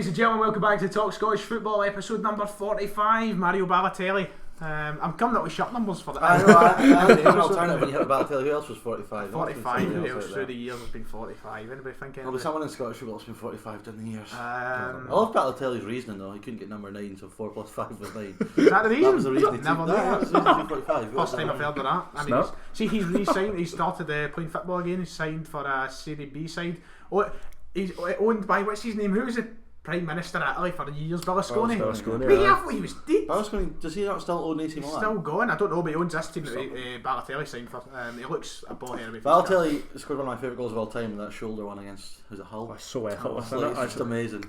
Ladies and gentlemen, welcome back to Talk Scottish Football, episode number 45. Mario Balotelli. I'm coming up with shirt numbers for that. I know, an alternative when you hit Balotelli. Who else was 45? 45, who else through the years has been 45? Anybody think anything? Well, there's someone in Scottish football that's been 45 down the years. I love Balotelli's reasoning though. He couldn't get number 9, so 4 plus 5 was 9. Is that the reason? That was the reason. Never knew that. that. That was 45. First time I've heard of that. I mean, see, he's re-signed. He started playing football again. He's signed for a Serie B side. Oh, he's owned by, what's his name? Who was the Prime Minister of Italy for years? Berlusconi. Wait, I thought he was dead. Berlusconi, does he not still own AC Milan? He's still gone. I don't know, but he owns this team that Balotelli signed for. He looks a ball head. Balotelli scored one of my favourite goals of all time, that shoulder one against, was it Hull? That's so effortless. It's just amazing.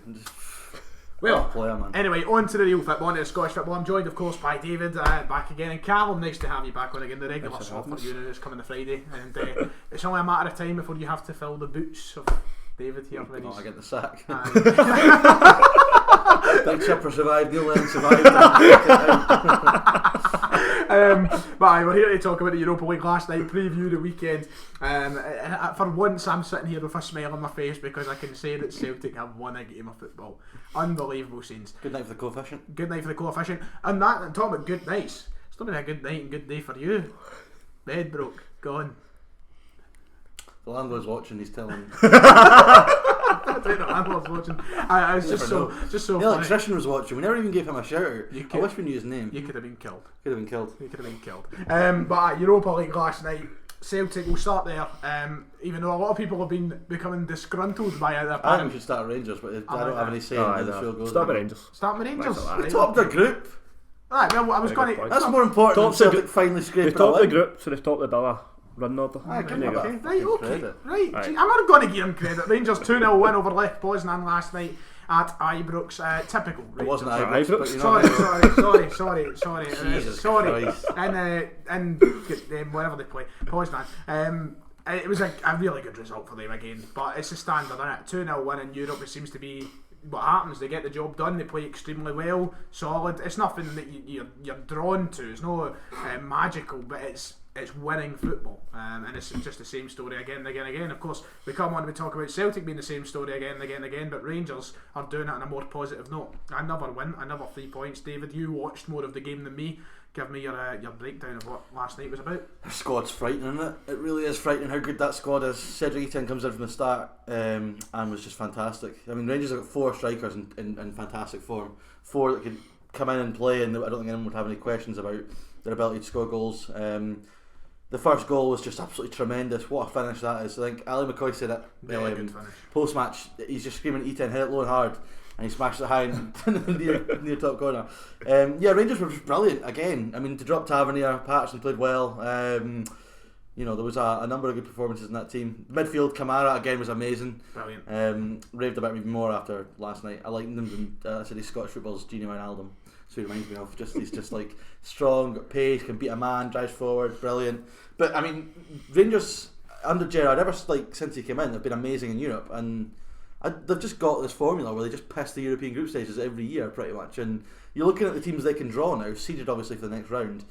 Well, player, man. Anyway, on to the real football, on to the Scottish football. I'm joined, of course, by David, back again, and Callum. Nice to have you back on again. The regular slot for you is coming the Friday, and it's only a matter of time before you have to fill the boots of David here. Oh, I get the sack. Big Chipper survived, Neil Lennon survived. But we're here to talk about the Europa League last night, preview the weekend. For once, I'm sitting here with a smile on my face because I can say that Celtic have won a game of football. Unbelievable scenes. Good night for the coefficient. Good night for the coefficient. And that, talking about good nights, it's not been a good night and good day for you. Bed broke, gone. The landlord's watching, he's telling. I don't know, landlord's watching. I was just so the funny. electrician was watching. We never even gave him a shout out. I wish we knew his name. You could have been killed. Could have been killed. You could have been killed. But Europa League last night, Celtic will start there. Even though a lot of people have been becoming disgruntled by it. I think we should start at Rangers, but I don't have any say in how the show goes. Start with Rangers. Start with Rangers. We topped the group. Right, well, I was going to. That's more important than Celtic finally scraping They've topped the group, so they've topped the Bella run order. Right, I'm not going to give them credit. Rangers 2-0 win over Lech Poznan last night at Ibrox. Typical. It wasn't Ibrox. Ibrox. Sorry. And wherever they play, Poznan. It was a really good result for them again, but it's a standard, isn't it? 2-0 win in Europe. It seems to be what happens. They get the job done. They play extremely well, solid. It's nothing that you're drawn to. It's no magical, but it's winning football, and it's just the same story again and again and again. Of course, we come on to talk about Celtic being the same story again and again and again, but Rangers are doing it on a more positive note. Another win, another 3 points. David, you watched more of the game than me. Give me your breakdown of what last night was about. The squad's frightening, isn't it? It really is frightening how good that squad is. Cedric Etienne comes in from the start and was just fantastic. I mean, Rangers have got 4 strikers in fantastic form. 4 that could come in and play, and I don't think anyone would have any questions about their ability to score goals. The first goal was just absolutely tremendous. What a finish that is. I think Ali McCoy said it post match. He's just screaming Etienne, hit it low and hard, and he smashed it high near top corner. Rangers were brilliant again. I mean, to drop Tavernier, Patterson played well. There was a number of good performances in that team. Midfield, Kamara again was amazing. Brilliant. Raved about him even more after last night. I like him. I said he's Scottish football's Gini Wijnaldum. So he reminds me of he's just like strong, got pace, can beat a man, drives forward, brilliant. But I mean, Rangers under Gerrard, ever since he came in, they've been amazing in Europe, and they've just got this formula where they just piss the European group stages every year, pretty much. And you're looking at the teams they can draw now, seeded obviously for the next round.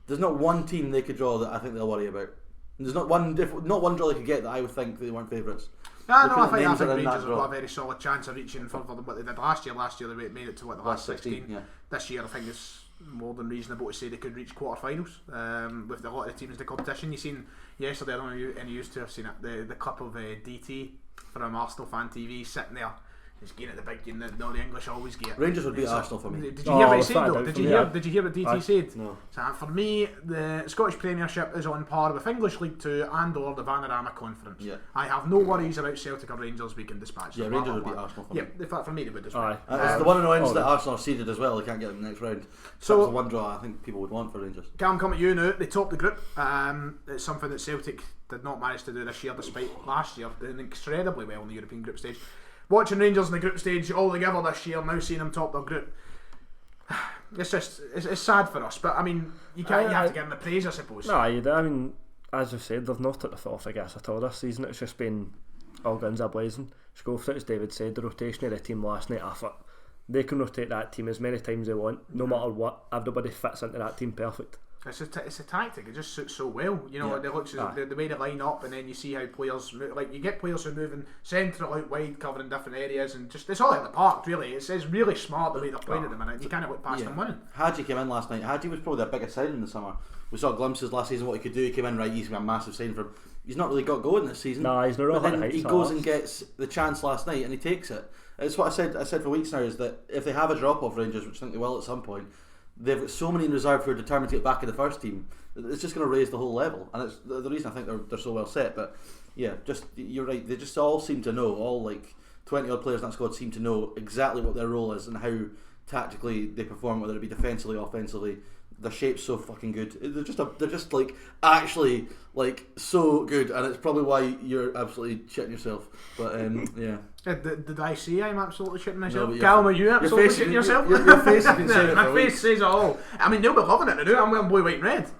There's not one team they could draw that I think they'll worry about. There's not one draw they could get that I would think they weren't favourites. I think Rangers have got a very solid chance of reaching further than what they did last year. Last year they made it to the last 16. Yeah. This year I think it's more than reasonable to say they could reach quarterfinals with a lot of the teams in the competition. You seen yesterday, I don't know if any used to have seen it, the clip of DT from Arsenal Fan TV sitting there. He's getting at the big game that the English always get. Rangers would beat Arsenal for me. Did you hear what he said though? Did you hear what DT said? No. So for me, the Scottish Premiership is on par with English League 2 and or the Vanarama Conference. Yeah. I have no worries about Celtic or Rangers. We can dispatch them. Rangers would beat Arsenal for me. Yeah, for me they would as well. It's the one annoyance that Arsenal are seeded as well. They can't get them in the next round. So that's the one draw I think people would want for Rangers. Cam, come at you now. They topped the group. It's something that Celtic did not manage to do this year, despite last year doing incredibly well in the European group stage. Watching Rangers in the group stage all together this year, now seeing them top their group, it's sad for us. But I mean, you have to give them the praise, I suppose. No, I mean, as I've said, they've not at the foot off the gas at all this season. It's just been all guns a blazing. Schofield, as David said, the rotation of the team last night, I thought they can rotate that team as many times they want, no matter what. Everybody fits into that team perfect. It's a tactic. It just suits so well. You know, it looks the way they line up, and then you see how players move. Like, you get players who are moving central, out wide, covering different areas, and just it's all in the park. Really, it's really smart the way they're playing at the minute. You can't look past them winning. Hadji came in last night. Hadji was probably their biggest signing in the summer. We saw glimpses last season what he could do. He came in, right, he's got a massive signing for him. He's not really got going this season. No, he's not really. But then he goes and gets the chance last night, and he takes it. It's what I said for weeks now, is that if they have a drop off, Rangers, which I think they will at some point, they've got so many in reserve who are determined to get back in the first team. It's just going to raise the whole level, and it's the reason I think they're so well set. But yeah, just you're right. They just all seem to know. All like 20 odd players in that squad seem to know exactly what their role is and how tactically they perform, whether it be defensively, offensively. Their shape's so fucking good. They're just like actually like so good, and it's probably why you're absolutely shitting yourself. But yeah. Did I say I'm absolutely shitting myself? No, Callum, are you absolutely shitting yourself? Your face has been saying it my for face weeks. says it all. I mean, they'll be loving it now. I'm wearing blue, white and red.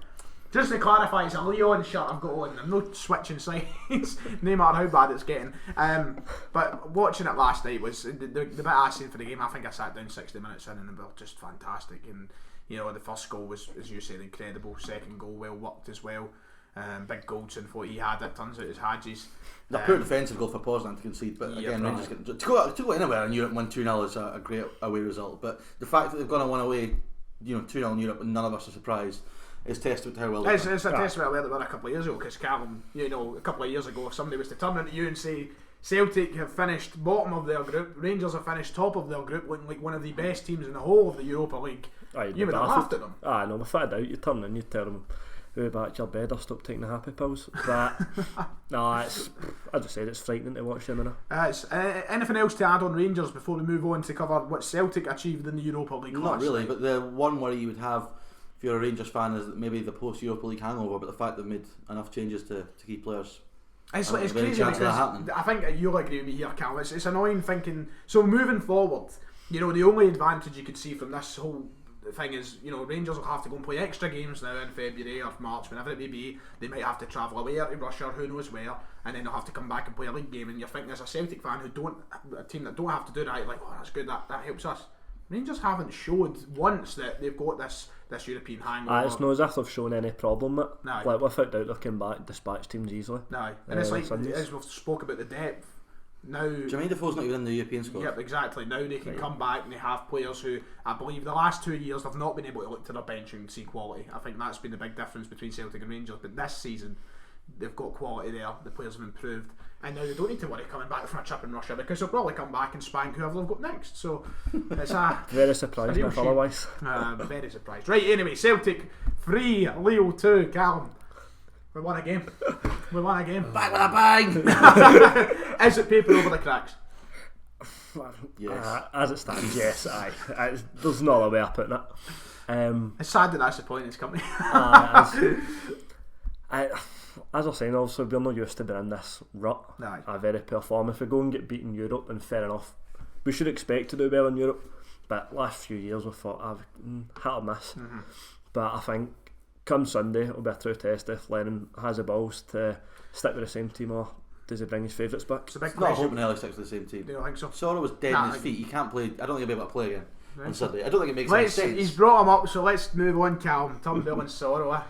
Just to clarify, it's a Leon shirt I've got on. I'm not switching sides, no matter how bad it's getting. But watching it last night was the bit I seen for the game. I think I sat down 60 minutes in, and they were just fantastic. And you know, the first goal was, as you said, incredible. Second goal, well worked as well. Big Goldson for what he had. It turns out it's Hadji's. The poor defensive goal for Poznan to concede, but again, Rangers to go anywhere in Europe and win 2-0 is a great away result. But the fact that they've gone and won away, 2-0 in Europe, and none of us are surprised, is testament to how well. It's a testament to how well they were a couple of years ago. Because Callum, a couple of years ago, if somebody was to turn into you and say Celtic have finished bottom of their group, Rangers have finished top of their group, looking like one of the best teams in the whole of the Europa League, you would have laughed at them. No, without a doubt, you turn and you tell them, "Go back to your bed or stop taking the happy pills." But no, it's, as I said, it's frightening to watch them. Anything else to add on Rangers before we move on to cover what Celtic achieved in the Europa League? Not really, but the one worry you would have if you're a Rangers fan is that maybe the post Europa League hangover, but the fact they've made enough changes to key players. It's crazy because I think you'll agree with me here, Cal. It's annoying thinking. So moving forward, the only advantage you could see from this whole thing is, Rangers will have to go and play extra games now in February or March, whenever it may be. They might have to travel away to Russia, who knows where, and then they'll have to come back and play a league game. And you're thinking, as a Celtic fan a team that don't have to do that, you're like, oh, that's good, that helps us. Rangers haven't showed once that they've got this European hangover. It's not as if they've shown any problem with it. No. Like, without doubt, they've come back, dispatch teams easily. No, and it's like, as we've spoke about the depth, now Jermaine Defoe's not even in the European squad. Yep, exactly. Now they can come back and they have players who, I believe, the last 2 years they've not been able to look to their bench and see quality. I think that's been the big difference between Celtic and Rangers. But this season, they've got quality there. The players have improved, and now they don't need to worry coming back from a trip in Russia because they'll probably come back and spank whoever they've got next. So it's very surprised if otherwise. Very surprised. Right. Anyway, Celtic 3, Leo 2. Callum. We won a game. Back with a bang! Is it paper over the cracks? Yes. As it stands, yes. There's no other way of putting it. It's sad that that's the point it's coming. As I was saying, also, we're not used to being in this rut. A very poor form. If we go and get beaten in Europe, then fair enough. We should expect to do well in Europe. But last few years we thought I've hit or miss. Mm-hmm. But I think come Sunday it'll be a true test if Lennon has the balls to stick with the same team, or does he bring his favourites back? It's not hoping Ellie sticks with the same team. Do you think so? Soro was dead on his feet. He can't play. I don't think he'll be able to play again on Sunday. I don't think it makes any sense. He's brought him up, so let's move on. Callum, Turnbull and Soro.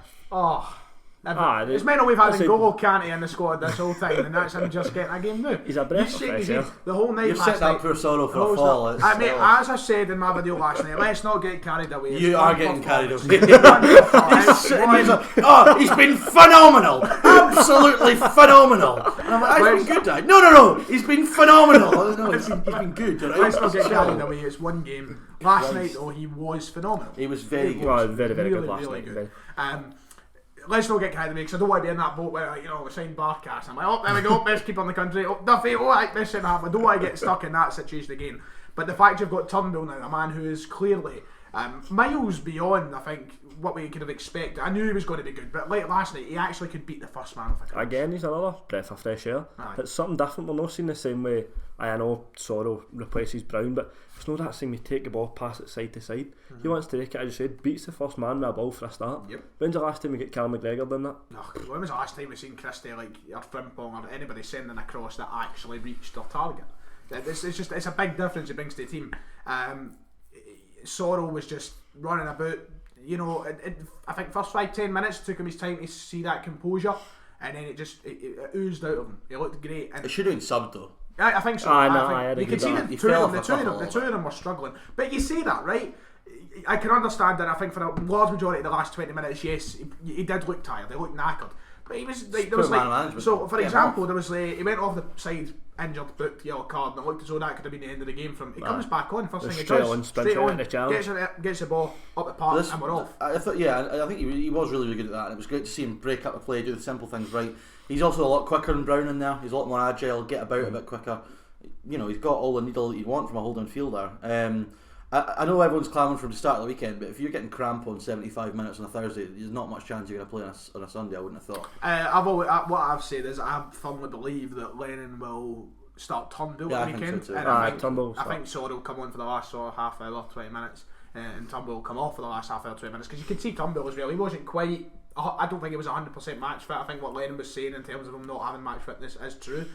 It's meant we've had N'Golo Kante in the squad this whole time, and that's him just getting a game now. He's a breath of fresh air. The whole night. You've set that poor Soro for a fall. I mean, as I said in my video last night, let's not get carried away. You are getting carried away. He's been phenomenal, absolutely phenomenal. And I'm like, he's been good, Dad. No, he's been phenomenal. No, he's been good. Right? Let's not get carried away. It's one game. Last night, though, he was phenomenal. He was very good. Well, very, very really, good last really night. Good. Let's not get carried away because I don't want to be in that boat where we signed Barkas. I'm like, oh, there we go, best keeper in the country. Oh, Duffy, best centre half. I don't want to get stuck in that situation again. But the fact you've got Turnbull now, a man who is clearly miles beyond, I think, what we could have expected. I knew he was going to be good, but like last night, he actually could beat the first man with a cross. Again, he's another breath of fresh air. It's something different. We're not seeing the same way. I know Soro replaces Brown, but it's not that same. You take the ball, pass it side to side. He wants to take it, as you said, beats the first man with a ball for a start. Yep. When's the last time we get Callum McGregor done that? When was the last time we seen Christie, or Frimpong, or anybody sending a cross that actually reached their target? It's a big difference he brings to the team. Soro was just running about. I think first 5-10 minutes took him his time to see that composure, and then it oozed out of him. He looked great. And it should have been subbed though. I think so. You can see the two of them were struggling. But you say that, right? I can understand that. I think for a large majority of the last 20 minutes, yes, he did look tired. He looked knackered. But he was like, there was like, so for example, there was like, he went off the side, injured, booked, yellow card, and it looked as though that could have been the end of the game for him. He comes back on, first thing he does, straight on, gets the ball up the park, and we're off. I think he was really good at that, and it was great to see him break up the play, do the simple things right. He's also a lot quicker than Brown in there. He's a lot more agile, get about a bit quicker. He's got all the needle that you want from a holding fielder. I know everyone's clamouring from the start of the weekend, but if you're getting cramp on 75 minutes on a Thursday, there's not much chance you're going to play on a Sunday, I wouldn't have thought. What I've said is I firmly believe that Lennon will start Turnbull at the weekend. So and I think Sorrell will come on for the last half hour, 20 minutes, and Turnbull will come off for the last half hour, 20 minutes, because you can see Turnbull as well. He wasn't quite, I don't think he was 100% match fit. I think what Lennon was saying in terms of him not having match fitness is true.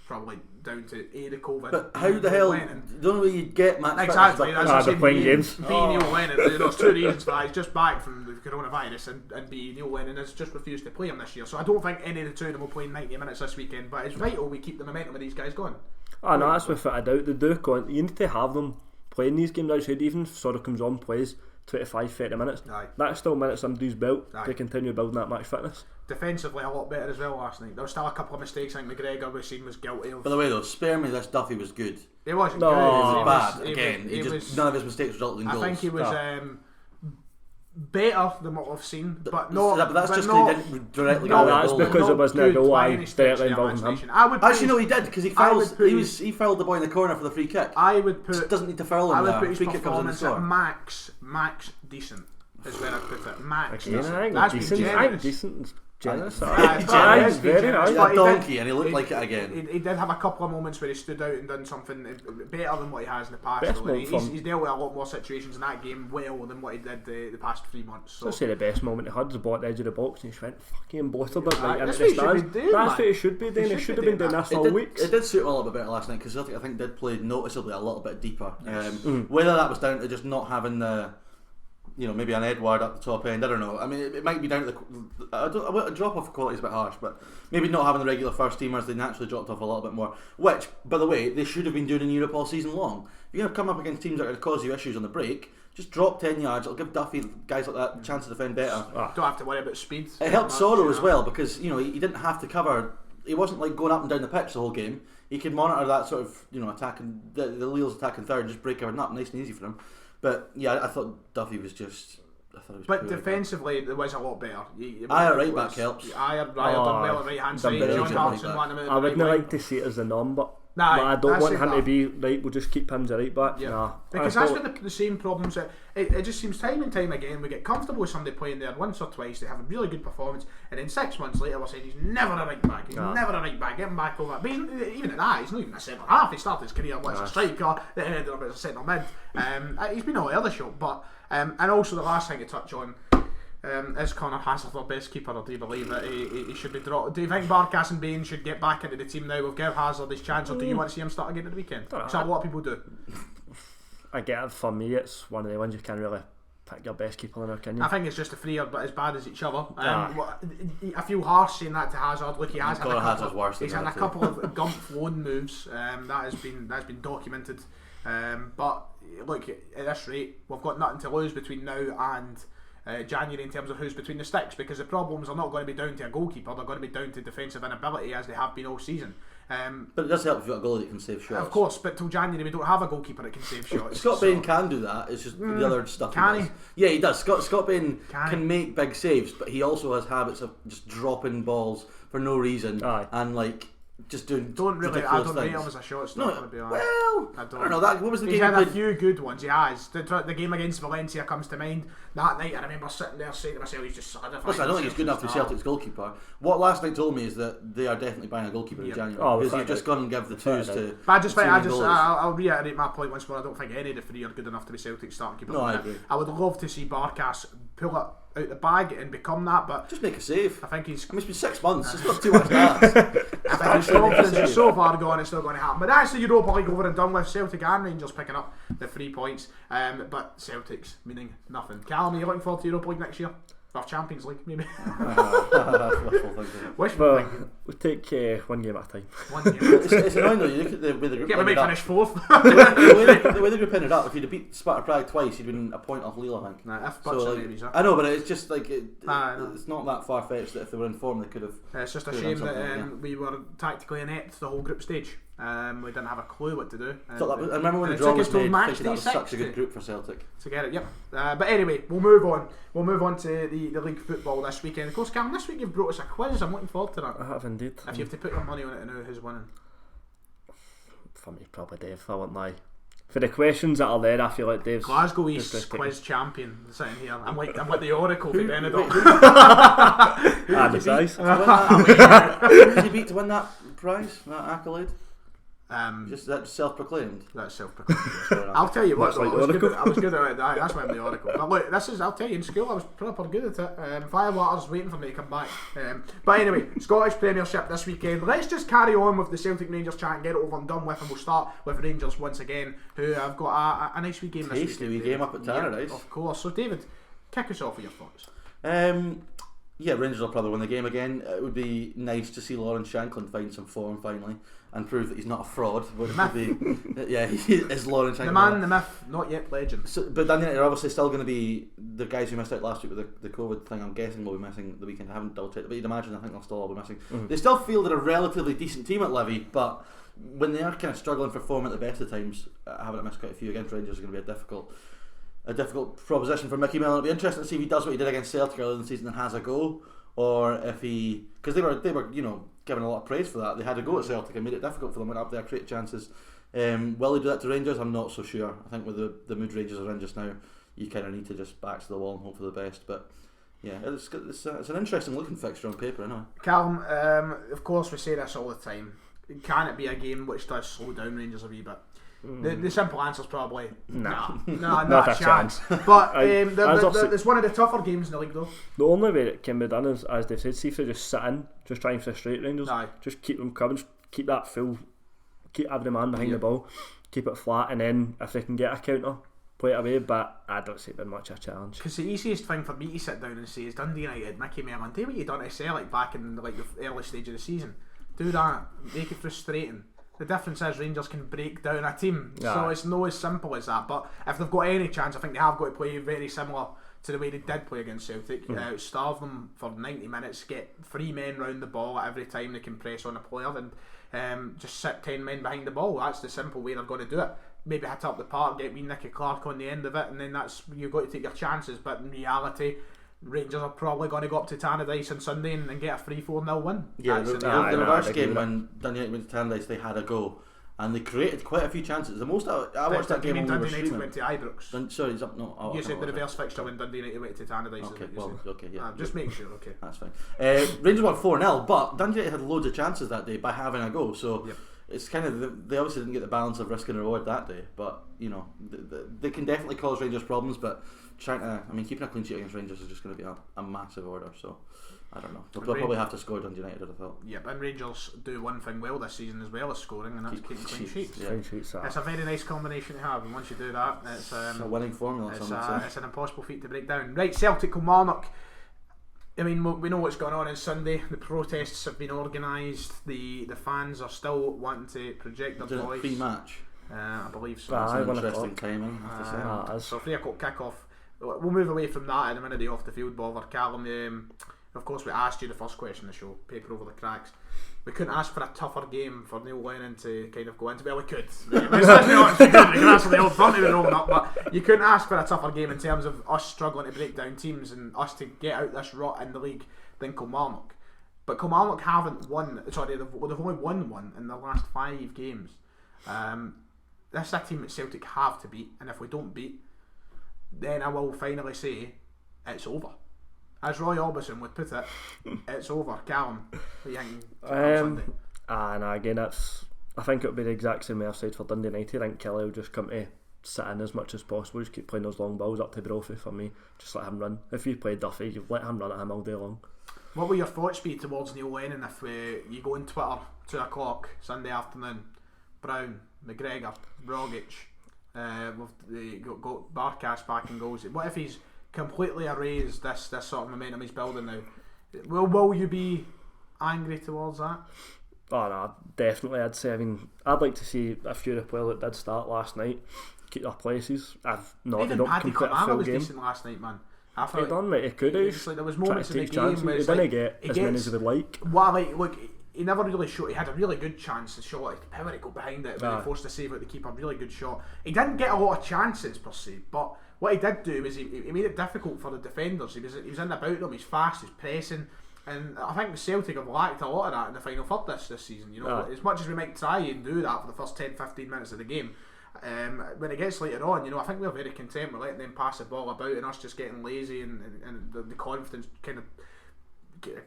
Probably down to the COVID. But how the hell? The only way you'd get match exactly. That's they're playing games. B. Neil Lennon. There's two reasons for that. He's just back from the coronavirus, and B. Neil Lennon has just refused to play him this year. So I don't think any of the two of them will play 90 minutes this weekend. But it's vital we keep the momentum of these guys going. No, that's without a doubt. They do. You need to have them playing these games outside. Even if Sorrell comes on, plays 25-30 minutes. Aye. That's still minutes somebody's built to continue building that match fitness. Defensively a lot better as well last night. There was still a couple of mistakes I think McGregor was seen was guilty of. By the way though, spare me this Duffy was good. He wasn't good. He was bad. None of his mistakes resulted in goals. I think he was better than what we've seen, but not. But that's just because he didn't directly go. That's because it wasn't a goal line directly involving him. Actually, no, he did because he fouled. He fouled the boy in the corner for the free kick. I would put. Just doesn't need to foul him. I would put his free kick performance at max decent. Is where I put it. Max. I'm decent. Generous. Very nice. A donkey, and he looked like it again. He did have a couple of moments where he stood out and done something better than what he has in the past. He's dealt with a lot more situations in that game well than what he did the past 3 months. So. I'd say the best moment he had was the ball at the edge of the box and he just went fucking blotted it right into the stands. That's what he should be doing. He should have been doing this for weeks. It did suit him a little bit better last night because Celtic I think did play noticeably a little bit deeper. Whether that was down to just not having the maybe an Edward at the top end. I don't know. I mean, it might be down to the drop off quality is a bit harsh, but maybe not having the regular first teamers, they naturally dropped off a little bit more. Which, by the way, they should have been doing in Europe all season long. If you're going to come up against teams that are going to cause you issues on the break, just drop 10 yards. It'll give Duffy, guys like that, a chance to defend better. Don't have to worry about speed. It helped Sorrell as well because he didn't have to cover. He wasn't like going up and down the pitch the whole game. He could monitor that sort of attacking the Leals attacking third, and just break everything up, nice and easy for him. But yeah, I thought Duffy was just. But defensively, there was a lot better. Ayer right back helps. Ayer done well at right hand side. John Hartson wanted him. I wouldn't like to see it as the number. But I don't want him to be right. We'll just keep him as a right back. Because that's what the same problems. It just seems time and time again we get comfortable with somebody playing there once or twice. They have a really good performance, and then 6 months later we're saying he's never a right back. He's never a right back. Get him back over. But even at that, he's not even a centre half. He started his career as a striker, then ended up as a centre mid. He's been all the other shot, but and also the last thing to touch on. Is Connor Hazard our best keeper, or do you believe that he should be dropped? Do you think Barkas and Bain should get back into the team now? We'll give Hazard his chance, or do you want to see him start again at the weekend? Because a lot of people do. I get it. For me, it's one of the ones you can't really pick your best keeper in, can you? I think it's just a freer, but as bad as each other. I feel harsh saying that to Hazard. Look, he has had a couple of Gump loan moves. That has been documented. But look, at this rate, we've got nothing to lose between now and January in terms of who's between the sticks, because the problems are not going to be down to a goalkeeper, they're going to be down to defensive inability as they have been all season. But it does help if you've got a goalie that can save shots. Of course, but till January we don't have a goalkeeper that can save shots. Scott Bain can do that, it's just the other stuff can he? Yeah, he does. Scott Bain can make big saves, but he also has habits of just dropping balls for no reason and just doing I don't rate him as a shot stopper, to be honest. Well, I don't know. What was the game? He's had a few good ones. He has. The game against Valencia comes to mind. That night, I remember sitting there saying to myself, "He's just solidified." Listen, I don't think he's good enough to be Celtic's goalkeeper. What last night told me is that they are definitely buying a goalkeeper in January because you've just gone and give the twos to. But I'll reiterate my point once more. I don't think any of the three are good enough to be Celtic's starting keeper. No, I agree. I would love to see Barkas pull it out the bag and become that, but just make a save. I think he's. I mean, it's been 6 months. It's not too much to ask. I confidence is so far gone, it's not going to happen. But that's the Europa League over and done with. Celtic and Rangers picking up the 3 points, but Celtic's meaning nothing. Callum, are you looking forward to Europa League next year? Or Champions League, maybe. We'll take one game at a time. It's annoying though. You look at the way the group ended up. Finish fourth. the way the group ended up. If you'd have beat Sparta Prague twice, you'd been a point off Lille, I think. I know, but it's just like it's not that far fetched that if they were in form, they could have. It's just a shame that we were tactically inept the whole group stage. We didn't have a clue what to do. I remember when the draw was made, thinking that was such a good group for Celtic. To get it, yep. But anyway, we'll move on. We'll move on to the league football this weekend. Of course, Cam, this week you've brought us a quiz. I'm looking forward to that. I have indeed. If you have to put your money on it and know who's winning. For me, probably Dave. I won't lie. For the questions that are there, I feel like Dave's Glasgow East quiz champion sitting here. I'm like the Oracle for Benidorm. That's nice. Who did you beat to win that prize, that accolade? Just that's self-proclaimed. That's self-proclaimed. I'll tell you what, though, I was good at it. That's why I'm the Oracle. But look, I'll tell you, in school I was proper good at it. Firewater's waiting for me to come back. But anyway, Scottish Premiership this weekend. Let's just carry on with the Celtic Rangers chat and get it over and done with, and we'll start with Rangers once again, who have got a nice wee game this weekend. Tasty wee game up at Tannadice. Of course. So David, kick us off with your thoughts. Yeah, Rangers will probably win the game again. It would be nice to see Lawrence Shankland find some form finally and prove that he's not a fraud. Yeah, he is Lawrence Shankland. The man, the myth, not yet legend. So, but then they're obviously still going to be the guys who missed out last week with the COVID thing. I'm guessing will be missing the weekend. I haven't double checked, but you'd imagine I think they'll still all be missing. Mm-hmm. They still feel they're a relatively decent team at Levy, but when they are kind of struggling for form at the best of times, having to miss quite a few against Rangers is going to be a difficult proposition for Mickey Millen. It'll be interesting to see if he does what he did against Celtic earlier in the season and has a go. Or if he, because they were given a lot of praise for that. They had a go at Celtic and made it difficult for them, went up there, create chances. Will he do that to Rangers? I'm not so sure. I think with the mood Rangers are in just now, you kind of need to just back to the wall and hope for the best. But yeah, it's an interesting looking fixture on paper, anyway. Callum, of course we say this all the time. Can it be a game which does slow down Rangers a wee bit? The simple answer is probably not a chance. But it's one of the tougher games in the league, though. The only way it can be done is, as they've said, see if they just sit in, just try and frustrate Rangers. Just keep them coming, keep that full, keep every man behind the ball, keep it flat, and then if they can get a counter, play it away. But I don't see it being much of a challenge. Because the easiest thing for me to sit down and say is Dundee United, Mickey Millen, do what you done to Celtic back in the early stage of the season. Do that, make it frustrating. The difference is Rangers can break down a team, so it's not as simple as that. But if they've got any chance, I think they have got to play very similar to the way they did play against Celtic. Starve them for 90 minutes, get 3 men round the ball at every time they can press on a player, and just sit 10 men behind the ball. That's the simple way they've got to do it. Maybe hit up the park, get wee Nicky Clark on the end of it, and then you've got to take your chances. But in reality, Rangers are probably going to go up to Tannadice on Sunday and get a 3-4-0 win. Yeah, the reverse game when Dundee United went to Tannadice, they had a go and they created quite a few chances. The most I watched that game when we were streaming. Dundee United went to Ibrox. Sorry, no. You said the reverse fixture when Dundee United went to Tannadice. Okay, yeah. Just make sure. Okay, that's fine. Rangers won 4-0, but Dundee United had loads of chances that day by having a go. So. Yep. It's kind of they obviously didn't get the balance of risk and reward that day, but they can definitely cause Rangers problems. But keeping a clean sheet against Rangers is just going to be a massive order. So I don't know. They'll probably have to score Dundee United, I thought. Yep, and Rangers do one thing well this season as well as scoring, and that's keeping clean sheets. Yeah. It's a very nice combination to have, and once you do that, it's a winning formula. It's an impossible feat to break down. Right, Celtic Kilmarnock. I mean, we know what's going on Sunday. The protests have been organised. The fans are still wanting to project their voice. Pre-match, I believe so. That's an interesting timing. So 3 o'clock kick-off. We'll move away from that in a minute. Off the field bother, Callum. Of course, we asked you the first question of the show. Paper over the cracks. We couldn't ask for a tougher game for Neil Lennon to kind of go into. Well, we could. Let's be honest, we could. We could answer the old front of the rolling up, but you couldn't ask for a tougher game in terms of us struggling to break down teams and us to get out this rut in the league than Kilmarnock. But Kilmarnock haven't won. Sorry, they've only won one in the last 5 games. This is a team that Celtic have to beat, and if we don't beat, then I will finally say it's over. As Roy Orbison would put it, it's over. Callum, what are you thinking Sunday? Again, I think it'll be the exact same side for Dundee United. I think Kelly will just come to sit in as much as possible, just keep playing those long balls up to Brophy for me. Just let him run. If you play Duffy, you let him run at him all day long. What will your thoughts be towards Neil Lennon if you go on Twitter 2 o'clock Sunday afternoon? Brown, McGregor, Rogic, got Barkas back in goals. What if he's completely erased this sort of momentum he's building now? Will you be angry towards that? Oh no, definitely. I'd say. I mean, I'd like to see a few of the players that did start last night keep their places. I've not. Even Paddy Kilmarnock was decent last night, man. I thought he done what he could have. Like, there was moments in the game where he didn't get as many as he would like. Look, he never really shot. He had a really good chance to shot. The power to go behind it when he forced to save out the keeper. Really good shot. He didn't get a lot of chances per se, but what he did do was he made it difficult for the defenders. He was in about them. He's fast. He's pressing. And I think Celtic have lacked a lot of that in the final third this season. You know, as much as we might try and do that for the first 10-15 minutes of the game, when it gets later on, you know, I think we're very content with letting them pass the ball about and us just getting lazy and the confidence kind of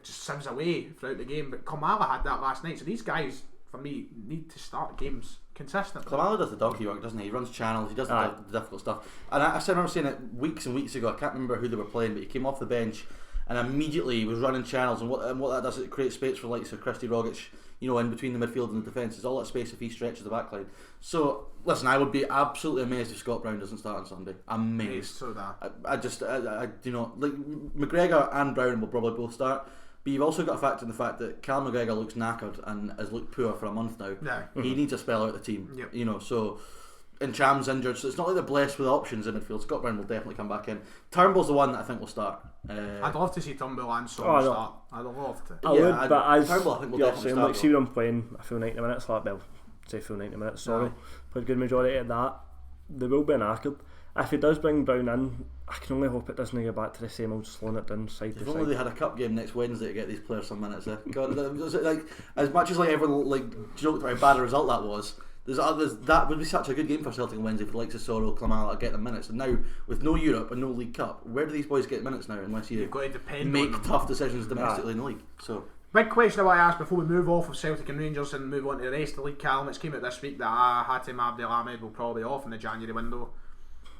just sieves away throughout the game. But Kamala had that last night, so these guys, for me, need to start games consistently. Kamala does the donkey work, doesn't he? He runs channels, he does the difficult stuff. And I remember saying it weeks and weeks ago, I can't remember who they were playing, but he came off the bench and immediately was running channels, and what that does is it creates space for likes of Christy Rogic, you know, in between the midfield and the defence. It's all that space if he stretches the back line. So listen, I would be absolutely amazed if Scott Brown doesn't start on Sunday. Amazed. So that I you know, like McGregor and Brown will probably both start, but you've also got to factor in the fact that Cal McGregor looks knackered and has looked poor for a month now. Yeah. He needs a spell out of the team. Yep. You know, so. And Cham's injured, so it's not like they're blessed with options in midfield. Scott Brown will definitely come back in. Turnbull's the one that I think will start. I'd love to see Turnbull and Son start. I'd love to. I would, but as Turnbull, I think will definitely start. Like, see when I'm playing a full 90 minutes, say full 90 minutes, sorry. Played a good majority of that. They will be knackered. If he does bring Brown in, I can only hope it doesn't get back to the same old slowing it down side to side. If only they had a cup game next Wednesday to get these players some minutes. God, like, as much as like everyone like joked about how bad a result that was, that would be such a good game for Celtic on Wednesday for the likes of Sorrell, Kilmarnock get them minutes. And now with no Europe and no League Cup, where do these boys get minutes now unless you make tough decisions domestically in the league? So big question I want to ask before we move off of Celtic and Rangers and move on to the rest of the league, Callum. It's came out this week that Hatem Abdel Ahmed will probably be off in the January window.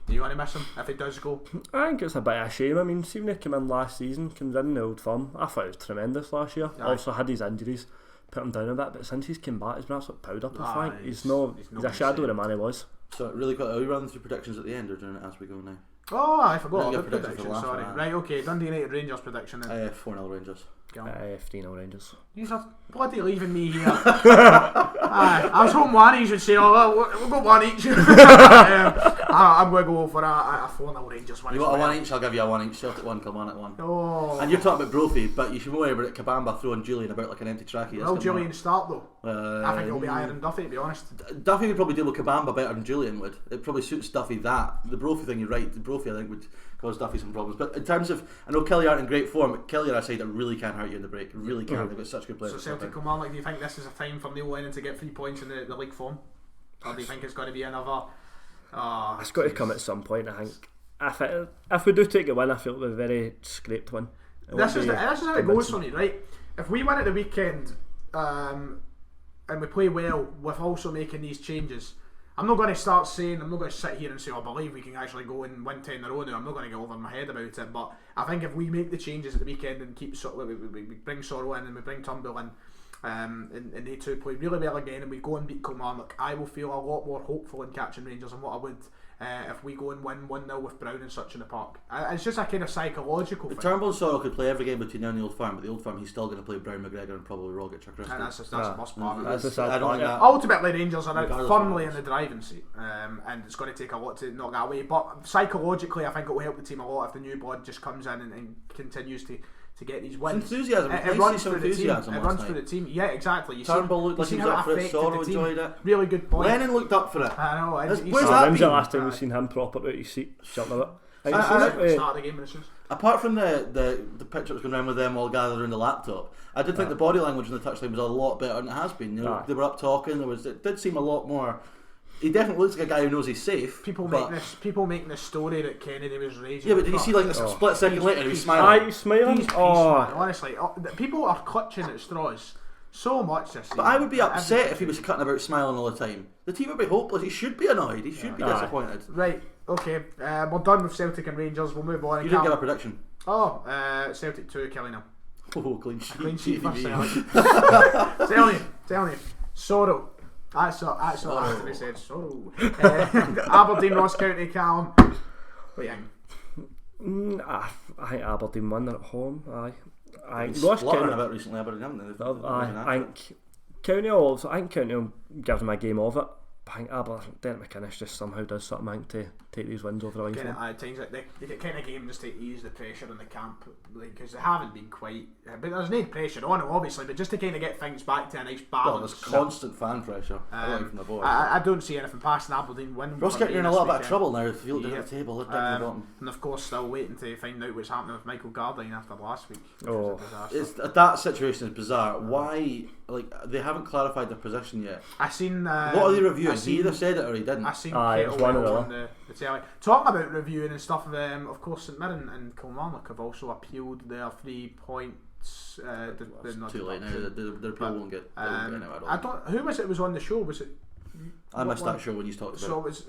Do you want to miss him if he does go? I think it's a bit of a shame. I mean, see when he came in last season, comes in the old firm. I thought it was tremendous last year. Also had his injuries, put him down a bit, but since he's come back, he's been absolute powder. I think he's a shadow of the man he was. So really quick, are we running through predictions at the end or doing it as we go now? Oh, I forgot the prediction. Sorry. Right, okay. Dundee United Rangers prediction then. 4-0 Rangers. 3-0 Rangers. These are bloody leaving me here. I was hoping one each would say, we'll go one each. I'm going to go for a 4-0 Rangers win. You want a 1 each? I'll give you a 1 each. Celtic 1, Kilmarnock 1. Oh. And you're talking about Brophy, but you should worry about Kabamba throwing Julian about like an empty trackie. Will Julian start though? I think it'll be higher than Duffy, to be honest. Duffy would probably deal with Kabamba better than Julian would. It probably suits Duffy that. The Brophy thing, you're right. The Brophy I think would cause Duffy some problems. But in terms of, I know Kelly aren't in great form, but Kelly are a side that really can hurt you in the break. Really can. They've got such good players. So Celtic Kilmarnock, do you think this is a time for Neil Lennon to get 3 points in the league form? Or do you think it's going to be another... it's got to come at some point, I think. If we do take a win, I feel it'll be a very scraped win. This is how it goes for me, right? If we win at the weekend and we play well with also making these changes, I'm not going to sit here and say, I believe we can actually go and win 10 in a row now. I'm not going to get over my head about it, but I think if we make the changes at the weekend and keep we bring Sorrell in and we bring Turnbull in, and they two play really well again and we go and beat Kilmarnock, I will feel a lot more hopeful in catching Rangers than what I would if we go and win 1-0 with Brown and such in the park. It's just a kind of psychological thing. Turnbull and Sorrell could play every game between now and the Old Firm, but the Old Firm he's still going to play Brown, McGregor and probably Rogic or Christie. And that's the must part of it. I don't like that. Ultimately Rangers are out firmly in the driving seat, and it's going to take a lot to knock that away, but psychologically I think it will help the team a lot if the new blood just comes in and continues to get these wins. Enthusiasm. It runs through the team. It runs through the team. Yeah, exactly. Turnbull looked like he was up for it. Sorrell enjoyed it. Really good point. Lennon looked up for it. I know. Where's that been? The last time we've seen him proper out his seat, shutting a bit. Start the game. Apart from the picture that was going around with them all gathered around the laptop, I did think the body language on the touchline was a lot better than it has been. You know, they were up talking. It did seem a lot more. He definitely looks like a guy who knows he's safe. People making this story that Kennedy was raging. Yeah, but did you see like a split second later he's smiling? He's smiling. He's man. Honestly, people are clutching at straws so much this season. But I would be upset if he was cutting about smiling all the time. The team would be hopeless. He should be annoyed. He should be disappointed. Right. Okay. We're done with Celtic and Rangers. We'll move on. You didn't give a prediction. Celtic 2, Killie 0. Oh, clean sheet. Clean sheet for Celtic. Tell you. Sorrow. That's all I have to be said. Sorrow. Aberdeen, Ross County, Callum. What do you think? I think Aberdeen won at home. I think Ross County a bit recently, Aberdeen, haven't they? I think County also. I think County will give them a game of it. I think Derek McInnes just somehow does something, I think, to take these wins over the line. At times, they get kind of games to ease the pressure in the camp, because they haven't been quite. But there's no pressure on them, obviously, but just to kind of get things back to a nice balance. Well, there's constant fan pressure from the board. I don't see anything past an Aberdeen win. Ross County are in a little bit of trouble now. If you look at the table, they're down the bottom. And of course, still waiting to find out what's happening with Michael Gardyne after last week. That situation is bizarre. Why? Like, they haven't clarified their position yet. I seen. What are they reviewing? He either said it or he didn't. I seen Kettlewell on the telly talking about reviewing and stuff. Of course, St Mirren and Kilmarnock have also appealed their 3 points. It's too late now. Their appeal won't get. Who was it? Was on the show? Was it? I missed that show when you talked about it.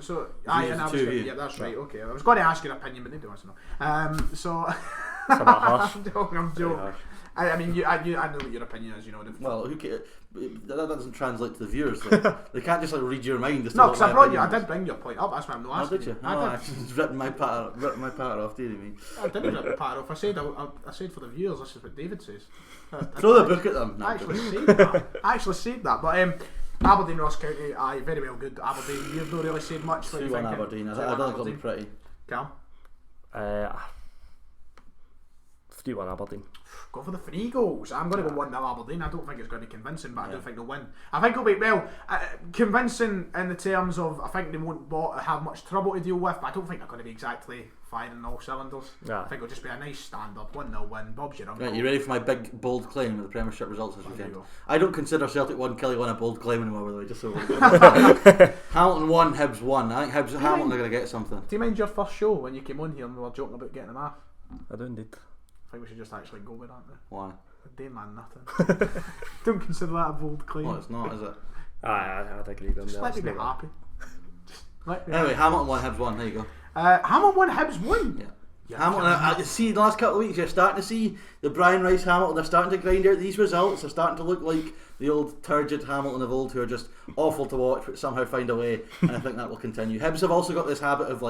Yeah, that's right. Okay, I was going to ask your opinion, but nobody wants to know. So it's a bit harsh. I'm joking. I mean, I know what your opinion is. Well, who cares? That doesn't translate to the viewers. They can't just read your mind. No, because I did bring your point up. That's why I'm not asking. Did you? I just ripped my part off. Did you mean? I didn't rip the part off. I said for the viewers. This is what David says. Throw the book at them. I actually said that. But Aberdeen, Ross County, very well good. Aberdeen, you've not really said much. 2-1 Aberdeen. I don't think it'll be pretty. Cal? 3-1 Aberdeen. Go for the 3 goals. I'm going to go 1-0 Aberdeen. I don't think it's going to be convincing, but I do think they'll win. I think it'll be, convincing in the terms of, I think they won't have much trouble to deal with, but I don't think they're going to be exactly firing all cylinders. I think it'll just be a nice standard 1-0 win. Bob's your uncle. Right, you ready for my big bold claim with the Premiership results this weekend? I don't consider Celtic 1, Kelly 1 a bold claim anymore, by the way, just so Hamilton 1, Hibs 1. I think Hamilton are going to get something. Do you mind your first show when you came on here and we were joking about getting a math? I do indeed. I think we should just actually go with that now. Why? Day man, nothing. Don't consider that a bold claim. Well, it's not, is it? I'd agree with him. Just let me be happy. Anyway, Hamilton 1, Hibs 1. There you go. Hamilton 1, Hibs 1. Yeah. Hamilton, see, the last couple of weeks you're starting to see the Brian Rice Hamilton. They're starting to grind out these results. They're starting to look like the old turgid Hamilton of old, who are just awful to watch but somehow find a way, and I think that will continue. Hibs have also got this habit of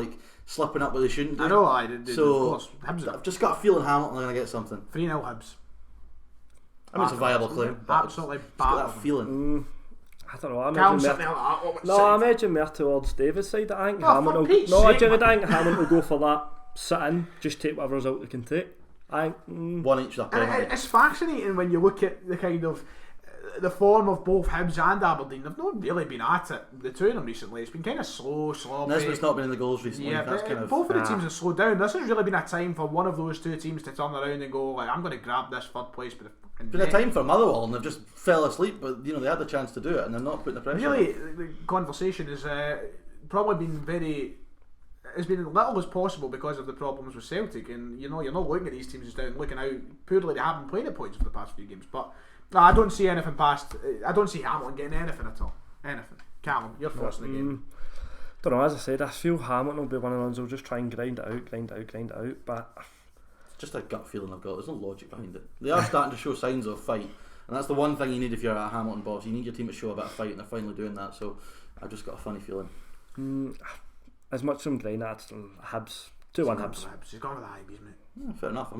slipping up where they shouldn't do. I know, I did. So of course. I've just got a feeling Hamilton are going to get something. 3-0 Hibs. I mean, it's a viable claim. Absolutely got that feeling. I don't know. I'm edging more towards David's side. I think Hamilton will go for that. Sit in, just take whatever result they can take. I think one each. It's fascinating when you look at the kind of the form of both Hibs and Aberdeen. They've not really been at it, the two of them recently. It's been kind of sloppy. Nisbet's not been in the goals recently. Yeah, both of the teams have slowed down. This has really been a time for one of those two teams to turn around and go, I'm going to grab this third place. But it's been a time for Motherwell, and they've just fell asleep. But they had the chance to do it, and they're not putting the pressure. Really, the conversation has probably been it's been as little as possible because of the problems with Celtic, and you're not looking at these teams as down, looking how poorly they haven't played at points for the past few games. But no, I don't see anything past. I don't see Hamilton getting anything at all. Anything. Callum, you're first in the game. Don't know. As I said, I feel Hamilton will be one of the ones who'll just try and grind it out. But it's just a gut feeling I've got. There's no logic behind it. They are starting to show signs of fight, and that's the one thing you need if you're at Hamilton, boss. You need your team to show a bit of fight, and they're finally doing that. So I've just got a funny feeling. As much from Green at Hibs. 2-1 Hibs. He's gone with the Ibis, mate. Yeah, fair enough. I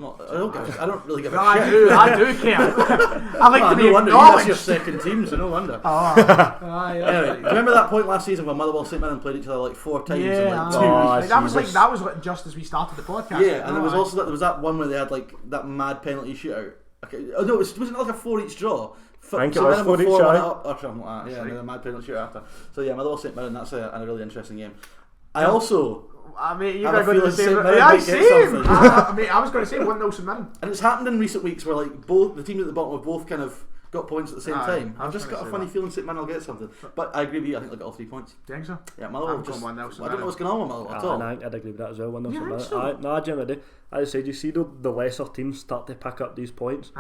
don't really give a I shit. do care. I like to be acknowledged. That's your second team, so no wonder. Anyway, remember that point last season when Motherwell St Mirren played each other 4 times? Yeah, that was just as we started the podcast. Yeah, and there was also there was that one where they had that mad penalty shootout. Okay, no, wasn't it a 4 each draw? I think it was 4 each draw. Or something like that. Yeah, and then a mad penalty shootout after. So yeah, Motherwell St Mirren. That's a really interesting game. I also. You got to go to the same. I was going to say 1-0 St Mirren. And it's happened in recent weeks where both the teams at the bottom have both kind of got points at the same time. I've just got a funny feeling St Mirren will get something. But I agree with you. I think they'll get all 3 points. Do you think so? Yeah, Motherwell just. I don't know what's going on with Motherwell at all. I'd agree with that as well. 1-0 St Mirren. No, I generally do. As I said, you see the lesser teams start to pick up these points.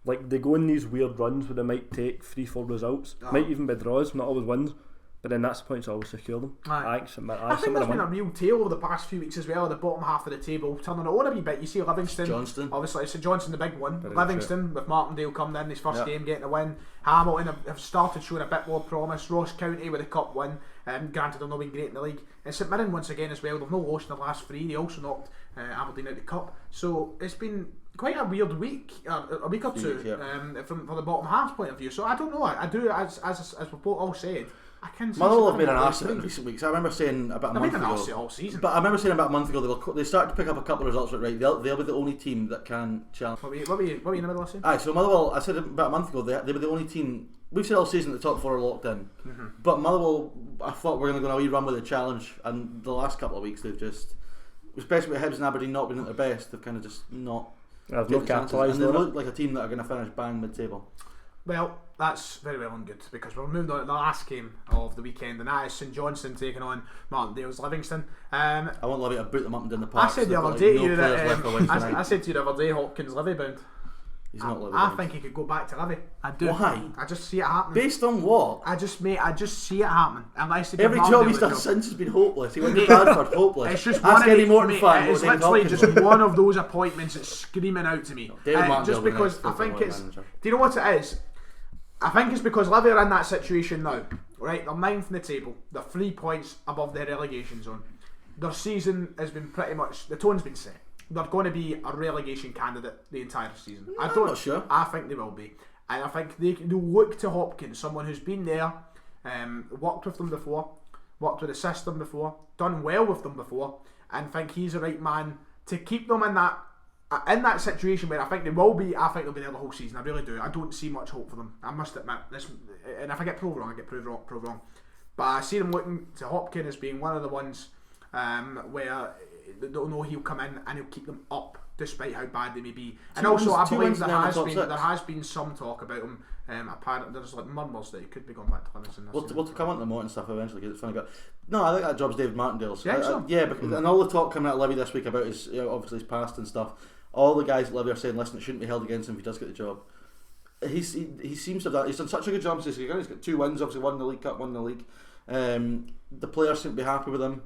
They go in these weird runs where they might take 3-4 results. Might even be draws, not always wins. But then that's the point to always secure them. I think there's been a real tale over the past few weeks as well, at the bottom half of the table, turning it on a wee bit. You see Livingston, obviously it's Johnston the big one. Very Livingston, with Martindale coming in his first game, getting a win. Hamilton have started showing a bit more promise. Ross County with a cup win. Granted, they've not been great in the league. And St Mirren once again as well. They've not lost in the last 3. They also knocked Aberdeen out of the cup. So it's been quite a weird week, a week or two, from the bottom half's point of view. So I don't know. I do, as we both all said, I can see Motherwell have been an arse in recent weeks. I remember saying about a month ago. All season. But I remember saying about a month ago they started to pick up a couple of results right. They'll be the only team that can challenge. What were you in the middle of saying? Aye, so Motherwell, I said about a month ago they were the only team. We've said all season that the top 4 are locked in, but Motherwell, I thought we were going to go on a wee run with a challenge, and the last couple of weeks they've just, especially with Hibs and Aberdeen not being at their best, they've kind of just not. I've not capitalised. And they look like a team that are going to finish bang mid-table. Well, that's very well and good, because we're moving on to the last game of the weekend, and that is St Johnstone taking on Martindale's Livingston. I want Livy to boot them up and down the park. I said the other day to you that I said to you the other day, Hopkins Livy bound. He's not Livy. I think he could go back to Livy. I do. Why? I just see it happening. Based on what? I just see it happening. Every job he's done since has been hopeless. He went to Bradford, hopeless. It's just Ask any Morton fan. It's literally just one of those appointments that's screaming out to me. Just because I think it's. Do you know what it is? I think it's because Livy are in that situation now. Right, they're 9th in the table. They're 3 points above the relegation zone. Their season has been pretty much, the tone's been set. They're going to be a relegation candidate the entire season. I'm not sure. I think they will be, and I think they'll look to Hopkins, someone who's been there, worked with them before, worked with the system before, done well with them before, and think he's the right man to keep them in that situation where I think they will be. I think they'll be there the whole season. I really do. I don't see much hope for them. I must admit this, and if I get proved wrong, I get proved wrong. But I see them looking to Hopkins as being one of the ones where they don't know he'll come in and he'll keep them up despite how bad they may be. And also, I believe there has been some talk about him. Apparently, there's like murmurs that he could be going back to Livingston. We'll come on to the Morton stuff eventually because it's funny. But no, I think that job's David Martindale's. Yeah, because and all the talk coming out of Livy this week about his obviously his past and stuff. All the guys at Livy are saying, listen, it shouldn't be held against him if he does get the job. He seems to have done. He's done such a good job since he's got 2 wins. Obviously, won the League Cup, won the league. The players seem to be happy with him.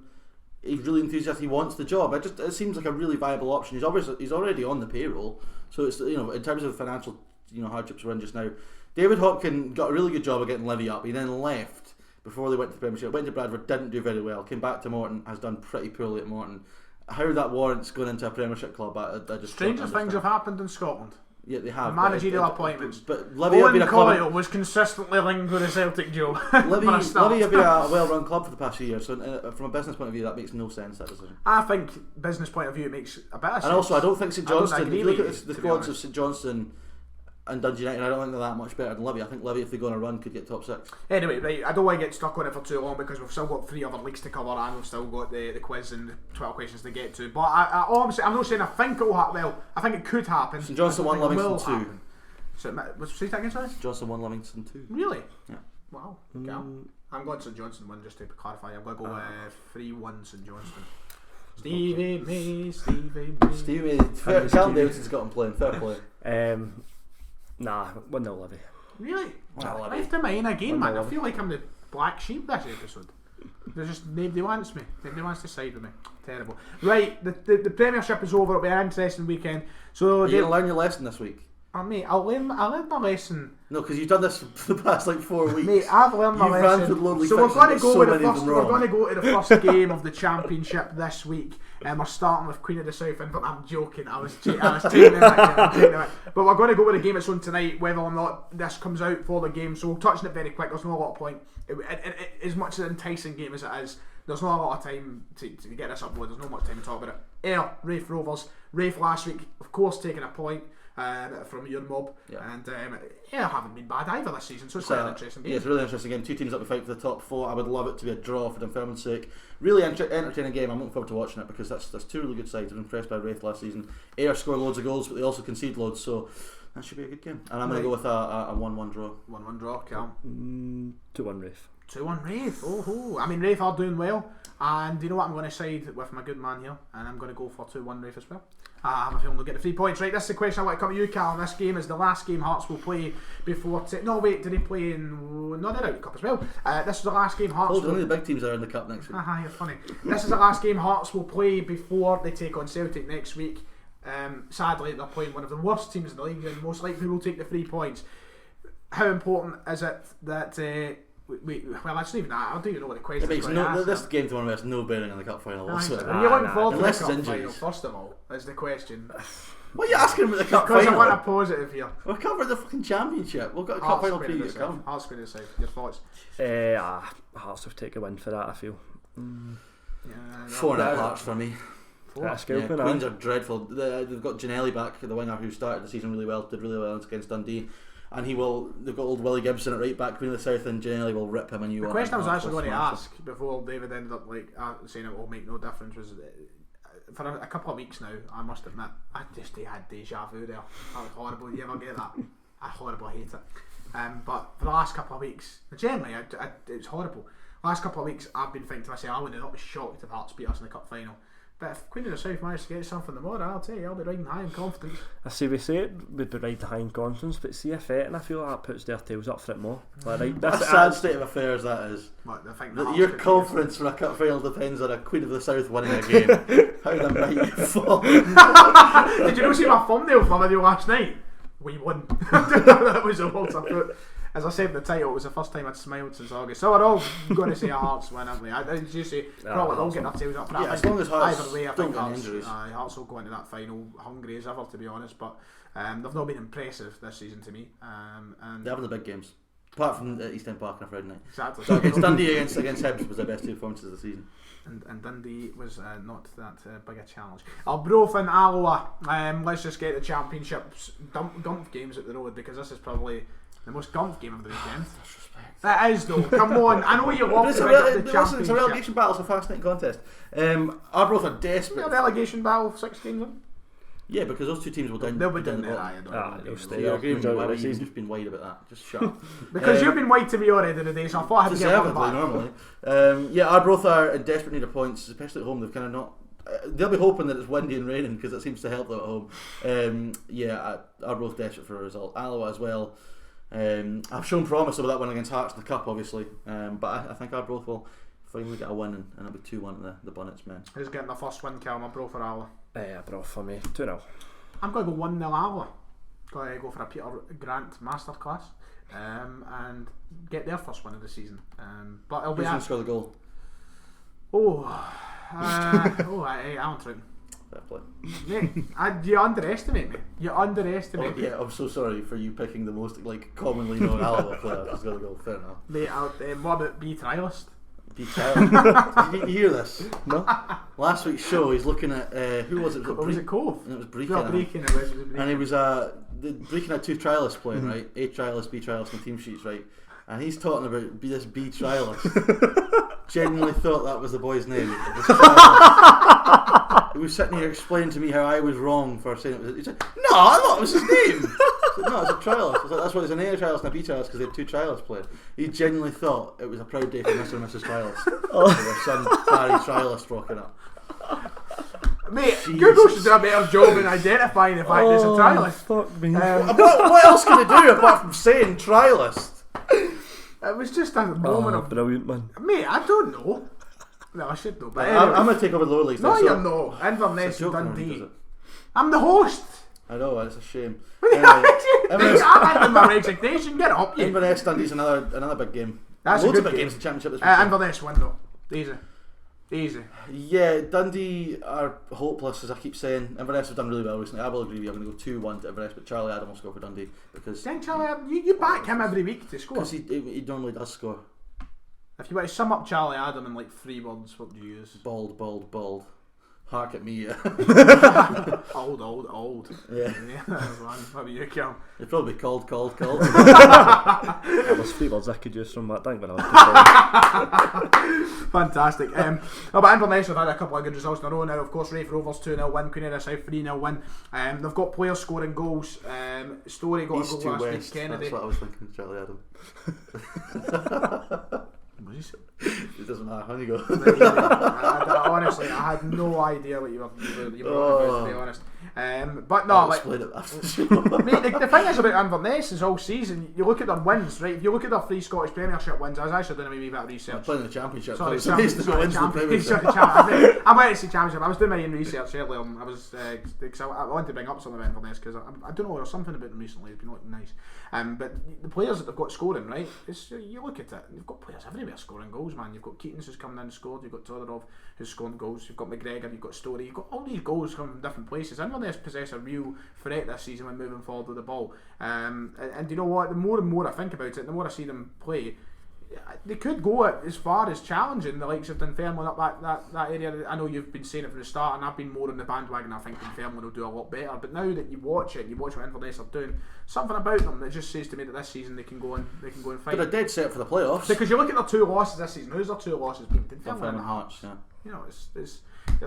He's really enthusiastic. He wants the job. It seems like a really viable option. He's already on the payroll, so it's in terms of financial hardships we're in just now. David Hopkins got a really good job of getting Livy up. He then left before they went to the Premiership. Went to Bradford, didn't do very well. Came back to Morton, has done pretty poorly at Morton. How that warrants going into a Premiership club, I just stranger things have happened in Scotland. Yeah, they have. The managerial appointments. But Livy have been a club. Was consistently linked with a Celtic job. Livy have been a well-run club for the past few years. So from a business point of view, that makes no sense. That decision. I think business point of view it makes a bit of sense. And also, I don't think St Johnstone. If you look at the squads of St Johnstone and Dundee United, I don't think they're that much better than Livy. I think Livy, if they go on a run, could get top 6. Anyway, right, I don't want to get stuck on it for too long because we've still got 3 other leagues to cover and we've still got the quiz and the 12 questions to get to. But I'm not saying I think it'll happen. Well, I think it could happen. St Johnstone won Livingston 2. So, say that again, sorry? Johnson won Livingston 2. Really? Yeah. Wow. Okay. I'm going St Johnstone 1 just to clarify. I'm going to go 3-1 St Johnstone. Stevie May. Callum Davidson's got him playing. Fair play. Nah, 1-0 Livy. Really? Left to mine again, man. I feel like I'm the black sheep this episode. There's just nobody wants me. Nobody wants to side with me. Terrible. Right, the Premiership is over. It'll be an interesting weekend. So are you going to learn your lesson this week? Mate, I learned my lesson. No, because you've done this for the past 4 weeks. Mate, I've learned my lesson. So we're going to go to the first game of the Championship this week, and we're starting with Queen of the South. But I'm joking. I was taking that. But we're going to go with the game that's on tonight, whether or not this comes out for the game. So we'll touch on it very quick. There's not a lot of point. As much an enticing game as it is, there's not a lot of time to get this uploaded. There's not much time to talk about it. Rafe Rovers. Rafe last week, of course, taking a point from your mob, and haven't been bad either this season, so it's quite an interesting game. Yeah, it's a really interesting game. 2 teams up to fight for the top 4. I would love it to be a draw for Dunfermline's sake. Really entertaining game. I'm looking forward to watching it because that's 2 really good sides. I was impressed by Wraith last season. Ayr score loads of goals, but they also concede loads, so that should be a good game. And I'm going to go with a 1-1 draw. 1-1 draw, Cal. 2-1 Wraith. 2-1 Raith. Oh, I mean, Raith are doing well. And you know what? I'm going to side with my good man here. And I'm going to go for 2-1 Raith as well. I have a feeling they'll get the 3 points. Right, this is the question I want to come to you, Cal. This game is the last game Hearts will play before... no, wait, did they play in... No, they're out of the Cup as well. This is the last game Hearts will... Only the big teams are in the Cup next week. You're funny. This is the last game Hearts will play before they take on Celtic next week. Sadly, they're playing one of the worst teams in the league and most likely will take the 3 points. How important is it that... well, that's not even that. I don't even know what the question is. This game tomorrow has no bearing on the Cup final whatsoever. You're looking forward to the Cup final, first of all, is the question. What are you asking about the Cup final? Because I want a positive here. We're covering the fucking Championship. We've got a Cup final preview to come. Hearts going to say. Your thoughts? Hearts will take a win for that, I feel. 4-0 Hearts for me. Queens are dreadful. They've got Ginnelly back, the winger who started the season really well, did really well against Dundee. And they've got old Willie Gibson at right back, Queen of the South, and Ginnelly will rip him a new one. The question I was actually going to ask before David ended up saying it will make no difference was for a couple of weeks now, I must admit, I just had deja vu there. That was horrible. You ever get that? I horribly hate it. But for the last couple of weeks, generally, it was horrible. Last couple of weeks, I've been thinking to myself, I would not be shocked if Hearts beat us in the Cup final. But if Queen of the South managed to get something tomorrow, I'll tell you, I'll be riding high in confidence. I see we say it, we'd be riding high in confidence, but see if it, and I feel that puts their tails up for it more. Like, that's a sad state of affairs, that is. Your confidence for a cup final depends on a Queen of the South winning a game. How the might you fall? Did you not see my thumbnail for my video last night? We won. That was a waltz I put. As I said in the title, it was the first time I'd smiled since August. So we're all going to say Hearts win, haven't we? As you say, probably all getting our tails up for that. Yeah, as long as Hearts either way, I don't think get injuries. Hearts will go into that final hungry as ever, to be honest. But they've not been impressive this season to me. And they're having the big games. Apart from East End Park on a Friday night. Exactly. So against Dundee against Hibs was their best 2 performances of the season. And Dundee was not that big a challenge. Arbroath and Alloa. Let's just get the Championship's Gumph games at the road, because this is probably the most Gumph game of the weekend. That is though. Come on, I know you love the Championship. It's a relegation battle. It's a fascinating contest. Arbroath are desperate. A relegation battle, 6 games in. Yeah, because those 2 teams will down. They'll be down there. They'll stay. You're agreeing with me. You've just been wide about that. Just shut up. Because you've been wide to me already today, so I thought I had to get one back. Normally. Arbroath are in desperate need of points, especially at home. They've kind of not. They'll be hoping that it's windy and raining, because it seems to help them at home. Arbroath desperate for a result. Alloa as well. I've shown promise about that one against Hearts in the Cup, obviously. But I think Arbroath will finally get a win, and it'll be 2-1 to the Bonnets men. Who's getting the first win, Cal? Arbroath or Alloa? Arbroath for me. 2-0. I'm going to go 1-0 Alloa. Going to go for a Peter Grant masterclass and get their first win of the season. But it'll be. Who's going to score the goal? Alan Trout. Fair play. Mate, you underestimate me. You underestimate me. Yeah, I'm so sorry for you picking the most commonly known Alloa player who's going to go. Fair enough. Mate, what about B Trialist? B Trialist. Did you hear this? No. Last week's show, he's looking at who was it? Was it Cove? And it was Breaking. No, Breaking. It was and he was Breaking had 2 trialists playing, right? A trialist, B trialist, and team sheets, right? And he's talking about this B trialist. Genuinely thought that was the boy's name. He was sitting here explaining to me how I was wrong for saying it was. He said, "No, I thought it was his name." I said, "No, it's a trialist." I was like, "That's why there's an A trialist and a B trialist, because they had 2 trialists playing." He genuinely thought it was a proud day for Mr. and Mrs. Trialist. Their son Harry Trialist rocking up. Mate, Jesus. Google should do a better job in identifying the fact it's a trialist. Fuck me. What else can they do apart from saying trialist? It was just a moment of brilliant, man. Mate, I don't know. No, I should know. But I'm going to take over the lower leagues. No, you're not. Inverness and Dundee. I'm the host. I know, it's a shame. I'm having my resignation. Get up, you. Inverness Dundee's another big game. That's loads a good of big game. games in the Championship this weekend. Inverness win though. Easy. Yeah, Dundee are hopeless, as I keep saying. Inverness have done really well recently. I will agree with you. I'm going to go 2-1 to Inverness, but Charlie Adam will score for Dundee because. Then Charlie Adam, you back him every week to score. Because he normally does score. If you want to sum up Charlie Adam in 3 words, what would you use? Bald. Hark at me. Old. Yeah. What about you, Cal? It'd probably be called. There's 3 words I could use from that thing, but fantastic. But Inverness have had a couple of good results in a row now. Of course, Raith Rovers 2-0 win, Queen of the South 3-0 win. They've got players scoring goals. Story got a goal last week. Kennedy. That's what I was thinking, Charlie Adam. Was he? It doesn't matter. How do you go? Honestly, I had no idea what you were about, to be honest. But no, I'll explain it after the show. Mate, the thing is about Inverness is all season. You look at their wins, right? If you look at their 3 Scottish Premiership wins, I was actually doing a wee bit of research. I'm playing the Championship. Sorry, it's amazing to win the Premiership. I went to see Championship. I was doing my own research earlier. I was because I wanted to bring up something about Inverness because I don't know, there's something about them recently. It's been looking nice. But the players that they've got scoring, right? You look at it. You've got players everywhere scoring goals, man. You've got Keatons who's come in and scored. You've got Todorov who's scoring goals. You've got McGregor. You've got Story. You've got all these goals coming from different places. Inverness possess a real threat this season when moving forward with the ball. And you know what? The more and more I think about it, the more I see them play. They could go as far as challenging the likes of Dunfermline up that area. I know you've been saying it from the start, and I've been more on the bandwagon. I think Dunfermline will do a lot better. But now that you watch it, you watch what Inverness are doing, something about them that just says to me that this season they can go and fight. But they're dead set for the playoffs. Because you look at their 2 losses this season. Who's their 2 losses been? Dunfermline and Hearts. Yeah. You know,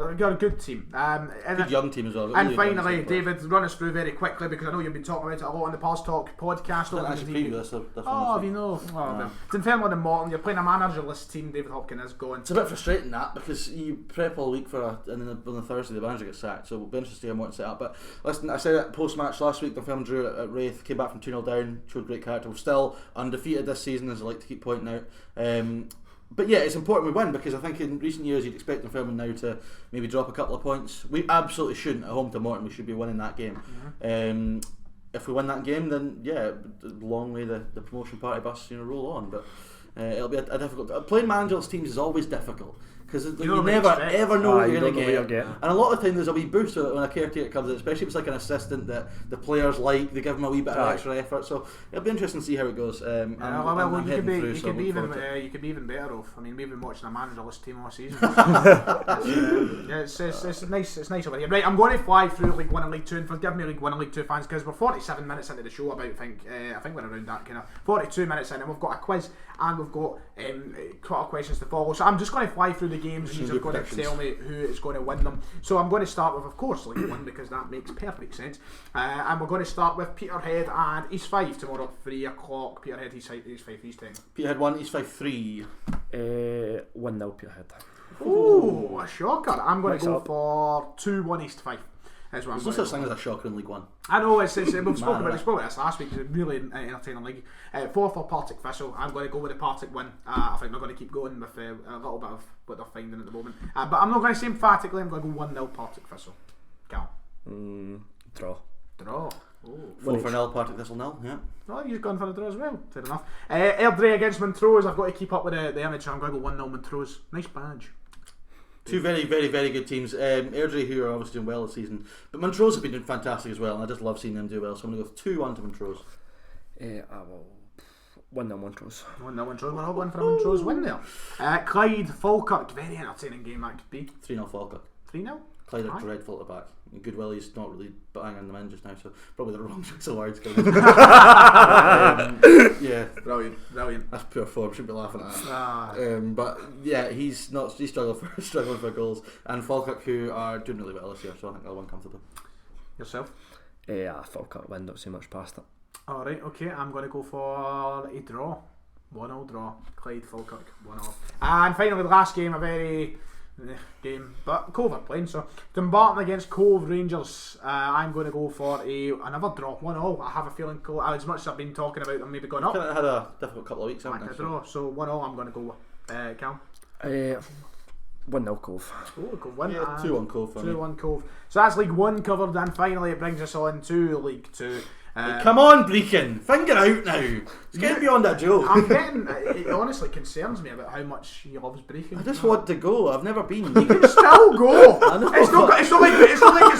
they've got a good team. Good young team as well. And really finally, David, run us through very quickly because I know you've been talking about it a lot on the Pulse Talk podcast. I actually preview this. You know. Dunfermline and Morton, you're playing a managerless team. David Hopkins is going. It's a bit frustrating that because you prep all week and then on the Thursday the manager gets sacked. So we'll be interested to see how much set up. But listen, I said it post match last week. Dunfermline drew at Wraith, came back from 2-0 down, showed great character. We're still undefeated this season, as I like to keep pointing out. But yeah, it's important we win because I think in recent years you'd expect Dunfermline now to maybe drop a couple of points. We absolutely shouldn't at home to Morton. We should be winning that game. Mm-hmm. If we win that game, then yeah, long may the promotion party bus roll on. But it'll be a difficult. Playing managerless teams is always difficult. Because you never ever know what you're going to get. And a lot of times there's a wee boost when a caretaker comes in, especially if it's like an assistant that the players like, they give them a wee bit of extra effort. So it'll be interesting to see how it goes. You could be even better off. I mean, we've been watching a managerless team all season. It's nice. It's nice over here. Right, I'm going to fly through League 1 and League 2, and forgive me, League 1 and League 2 fans, because we're 47 minutes into the show. I think we're around that kind of 42 minutes in, and we've got a quiz and we've got quite a questions to follow. So I'm just going to fly through the games and you're going to tell me who is going to win them. So I'm going to start with, of course, League 1 because that makes perfect sense. And we're going to start with Peterhead and East 5 tomorrow at 3 o'clock. Peterhead, East 5, East 10. Peterhead 1, East 5 3. 1-0 Peterhead. Ooh, a shocker. I'm going to go for 2-1 East 5. There's no such thing as a shocker in League 1. I know, we've spoken about this last week. It's a really entertaining league. 4 for Partick Thistle. I'm going to go with the Partick win. I think they're going to keep going with a little bit of what they're finding at the moment. But I'm not going to say emphatically. I'm going to go 1-0 Partick Thistle. Cal. Draw. Oh. 4-0 Partick Thistle 0. Yeah. Oh, you've gone for a draw as well. Fair enough. Airdrie against Montrose. I've got to keep up with the image. So I'm going to go 1-0 Montrose. Nice badge. 2 very, very, very good teams. Airdrie, who are obviously doing well this season, but Montrose have been doing fantastic as well, and I just love seeing them do well. So I'm going to go 2-1 to Montrose. 1-0 Montrose. 1-0 Montrose. We're all going for a Montrose win there. Clyde, Falkirk. Very entertaining game that could be. 3-0 Falkirk. 3-0. Clyde are dreadful at the back. Goodwilly's not really banging them in just now, so probably the wrong choice of words. Yeah, brilliant. That's pure form. Shouldn't be laughing at that. But yeah, he's struggling for goals. And Falkirk, who are doing really well this year, so I think they'll win comfortably. Yourself? Falkirk win. Don't see much past it. All right, okay. I'm going to go for a draw. 1-0 draw. Clyde, Falkirk, 1-0. And finally, the last game, a very game, but Cove are playing, so Dumbarton against Cove Rangers. I'm going to go for another draw, 1-0. I have a feeling Cove, as much as I've been talking about them maybe going up, I had a difficult couple of weeks, haven't I? Draw, so 1-0 I'm going to go with. Cal? 1-0 Cove. Oh, Cove win. 2-1 Cove. 2-1 Cove. So that's League 1 covered, and finally it brings us on to League 2. Come on, Brecon, finger out now. It's getting beyond that joke. It honestly concerns me about how much he loves Brecon. I just want to go. I've never been. You can still go. It's not like it's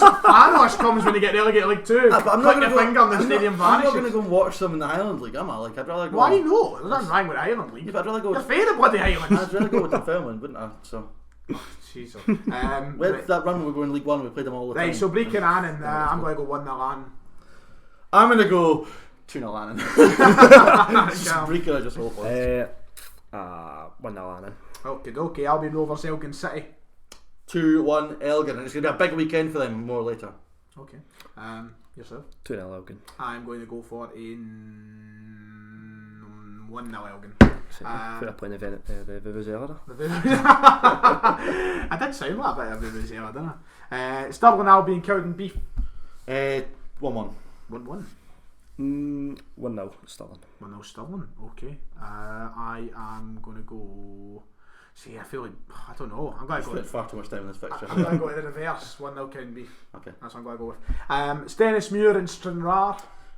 Thanos comes when you get relegated League 2. But I'm not going to finger on the stadium vanishes. I'm not going to go and watch them in the Highland League, am I? Like, I'd rather go. Why no? There's nothing wrong with Highland League. Yeah, but I'd rather go. You're fair the bloody Highlands. I'd rather go with Dunfermline, wouldn't I? So. Jesus. With that run we were in League 1, we played them all the time. Right, so Brecon and I'm going to go 1-0 Annan. I'm going to go 2-0 Annan. Brecon are just awful. 1-0 Annan. Okay, I'll be Rovers Elgin City. 2-1 Elgin, and it's going to be a big weekend for them, more later. Okay. Yourself? 2-0 Elgin. I'm going to go for 1-0 Elgin. Fair point event at the Vuvuzela. I did sound like a bit of Vuvuzela, didn't I? Stirling Albion, Cowden Beef. 1-1. 1-1. 1-0 Stirling. 1-0 Stirling. Okay. I am going to go. See, I feel like I don't know. I'm going to go. Spent far too much time in this fixture. I'm going to go to the reverse. 1-0 Cowden Beef. Okay. That's what I'm going to go with. Stennismuir and Stranraer.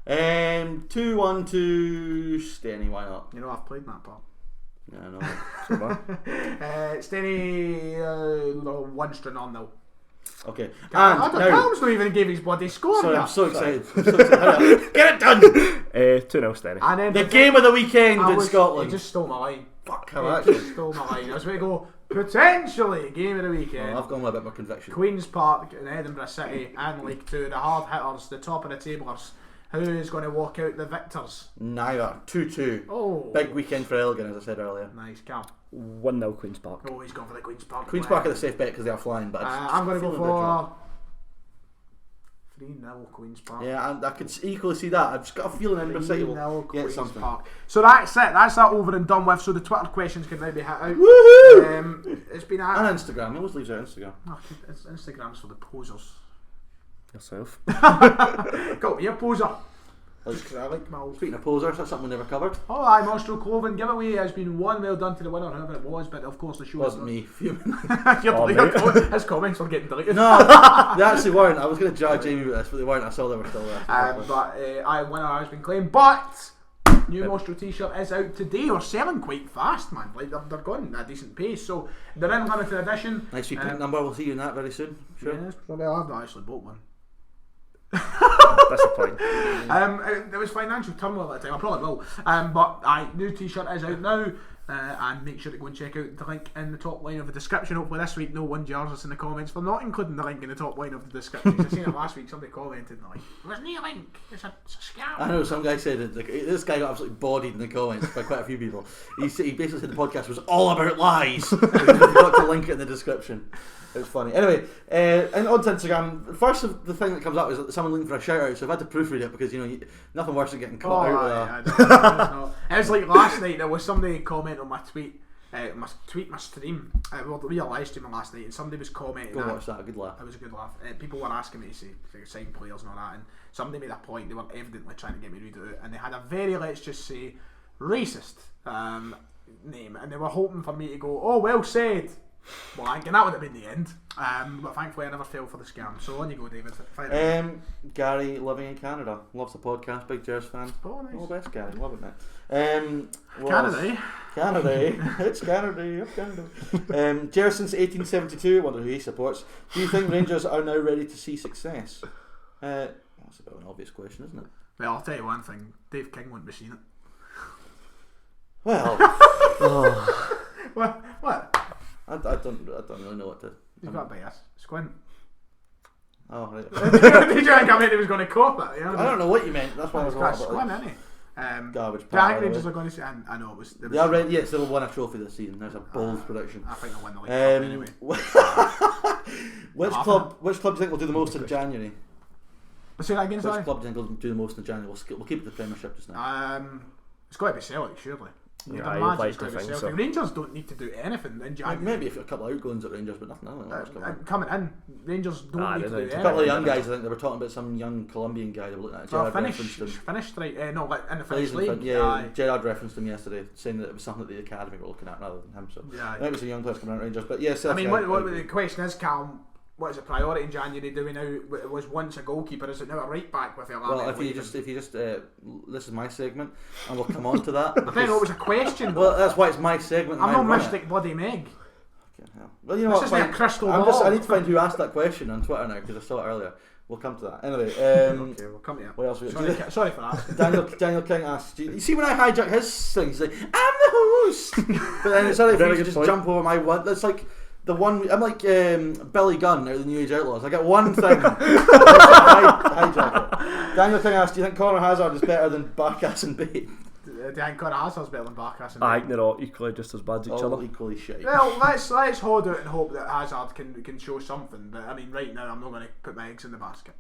2-1 to Steny. Why not? You know I've played that part. Yeah, I know. Steny 1 Stranraer 0. Okay. Callum's not even gave his bloody score. Sorry, I'm so excited. Get it done. 2-0 Steny. And then the game of the weekend in Scotland. You just stole my line. Fuck, how actually? Stole my line. I was going to go potentially game of the weekend. I've gone with a bit more conviction. Queen's Park in Edinburgh City and League 2, the hard hitters, the top of the tablers. Who is going to walk out the victors? Neither. 2-2. Oh, big weekend for Elgin, as I said earlier. Nice, Cal. 1-0 Queen's Park. Oh, he's gone for the Queen's Park. Queen's Park are the safe bet because they are flying, but I'm going to go for 3-0 Queen's Park. Yeah, and I could equally see that. I've just got a feeling Edinburgh City will get something. Park. So that's it. That's that over and done with. So the Twitter questions can now be hit out. Woohoo! It's been and Instagram. He always leaves out Instagram. Oh, Instagram's for the posers. Yourself. Got me a poser. Just because I like my old. Speaking of posers, that's something we never covered. Oh, aye, Nostro Clothing giveaway has been one. Well done to the winner, whoever it was, but of course the show wasn't me. His comments were getting deleted. No, they actually weren't. I was going to drag Jamie with this, but they weren't. I saw they were still there. Winner has been claimed, but new Nostro t-shirt is out today. We're selling quite fast, man. Like they're going at a decent pace, so they're in limited edition. Nice sweet pink number. We'll see you in that very soon. Sure. Yes, probably. I've not actually bought one. That's the point. There was financial turmoil at the time. I probably will. But new t-shirt is out now. And make sure to go and check out the link in the top line of the description. Hopefully this week no one jars us in the comments for not including the link in the top line of the description. I seen it last week, somebody commented like, there's no link, it's a scam. I know, some guy said it, like, this guy got absolutely bodied in the comments by quite a few people. He basically said the podcast was all about lies. He forgot to link it in the description. It was funny. Anyway, and on to Instagram, first the thing that comes up is someone looking for a shout out, so I've had to proofread it because, nothing worse than getting caught out with that. It was like last night, there was somebody comment on my tweet, my stream, we were live streaming last night, and somebody was commenting. Go watch that, a good laugh. It was a good laugh. People were asking me to say sign players and all that, and somebody made a point, they were evidently trying to get me to read it out, and they had a very, let's just say, racist name, and they were hoping for me to go, oh, well said. Well, I think that would have been the end, but thankfully I never fell for the scam. So on you go, David. Gary, living in Canada, loves the podcast, big Jers fan. Oh, nice. All best, Gary, love it, mate. Canada, it's Canada, Jers since 1872. Wonder who he supports. Do you think Rangers are now ready to see success? That's a bit of an obvious question, isn't it? Well, I'll tell you one thing. Dave King wouldn't be seeing it. Well, What? I don't really know what to. You've got to bias. Squint. Oh, right. Did you think I meant he was going to cop it? I don't know what you meant. That's why I was got about Squint, isn't he? Garbage. I think Rangers are going to see. I know it was. Yeah, right. Yeah, still won a trophy this season. There's a bold prediction. I think they'll win the league anyway. Which club do you think will do the most in January? Say that again, sorry. Which club do you think will do the most in January? We'll keep it the Premiership just now. It's got to be Celtic, surely. Yeah, I'd like to think so. Rangers don't need to do anything in January. Maybe a couple of outgoings at Rangers, but nothing else coming in. Rangers don't need to do anything. A couple of young guys, I think they were talking about some young Colombian guy they were looking at. Gerard referenced him. Finished right, no, in the Finnish league. Yeah, Gerard referenced him yesterday, saying that it was something that the academy were looking at rather than him. So I think it's a young player coming out of Rangers, but yes. I mean, what the question is, Calm. What is a priority in January? Do we now? It was once a goalkeeper. Is it now a right back with a? Well, if you just, this is my segment, and we'll come on to that. I didn't know it was a question. Well, that's why it's my segment. I'm not Mystic Bloody Meg. Okay, well, you know what? Like a crystal ball. I need to find who asked that question on Twitter now because I saw it earlier. We'll come to that. Anyway, okay, we'll come to that. What else? Sorry for that. Daniel King asked, you see when I hijack his thing, he's like, I'm the host! But then it's only if you just jump over my one. That's like the one. I'm like Billy Gunn out of the New Age Outlaws. I get one thing. Hijack it. Daniel King asked, do you think Conor Hazard is better than Barkas and Bate? Do you think Conor Hazard's better than Barkas and Bate? I think they're all equally just as bad as each other. Equally shit. Well, let's hold out and hope that Hazard can show something. But I mean, right now I'm not going to put my eggs in the basket.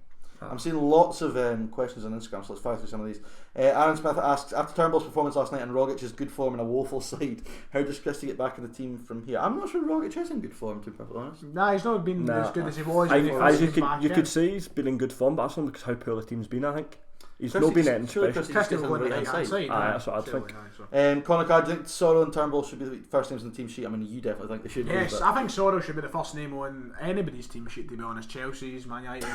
I'm seeing lots of questions on Instagram, so let's fire through some of these. Aaron Smith asks, after Turnbull's performance last night and Rogic's good form in a woeful side, how does Christie get back in the team from here? I'm not sure Rogic is in good form, to be perfectly honest. Nah, he's not been as good as he was. You could say he's been in good form, but that's only because how poor the team's been, I think. He's not been anything special. Christie's going to the right hand side. That's what I'd think. Connor Card, do you think Sorrow and Turnbull should be the first names on the team sheet? I mean, you definitely think they should be. Yes, I think Sorrow should be the first name on anybody's team sheet, to be honest. Chelsea's, Man United,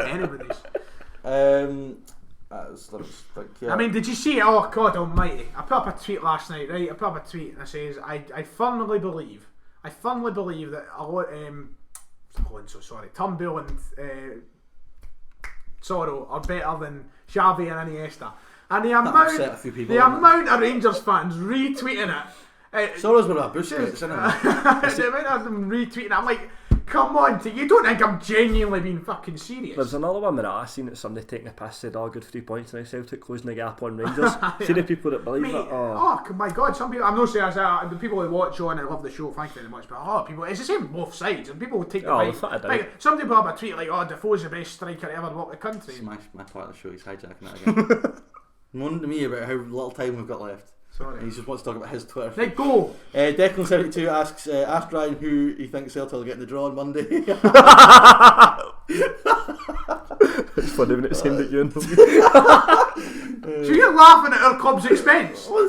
anybody's. I mean, did you see it? Oh God almighty, I put up a tweet last night, right? I put up a tweet and it says, I firmly believe that Turnbull and Sorrow are better than Xavi and Iniesta, and the amount of Rangers fans retweeting it. Sorrow's one of our Busquets, isn't it? The amount of them retweeting it, I'm like, come on, you don't think I'm genuinely being fucking serious? There's another one that I seen that somebody taking a piss said, "Oh, good 3 points now, Celtic closing the gap on Rangers." See the people that believe it. Oh my God, some people. I'm not saying the people who watch on and love the show, thank you very much, but people, it's the same on both sides, and people will take the fight. Like, somebody put up a tweet like, "Oh, Defoe's the best striker to ever walk the country." Smash my part of the show. He's hijacking it again. Moaning to me about how little time we've got left. Sorry. He just wants to talk about his Twitter. Right, go! Declan72 asks, ask Ryan who he thinks Celtic will get in the draw on Monday. It's funny when it's aimed at you and So you're laughing at our club's expense? How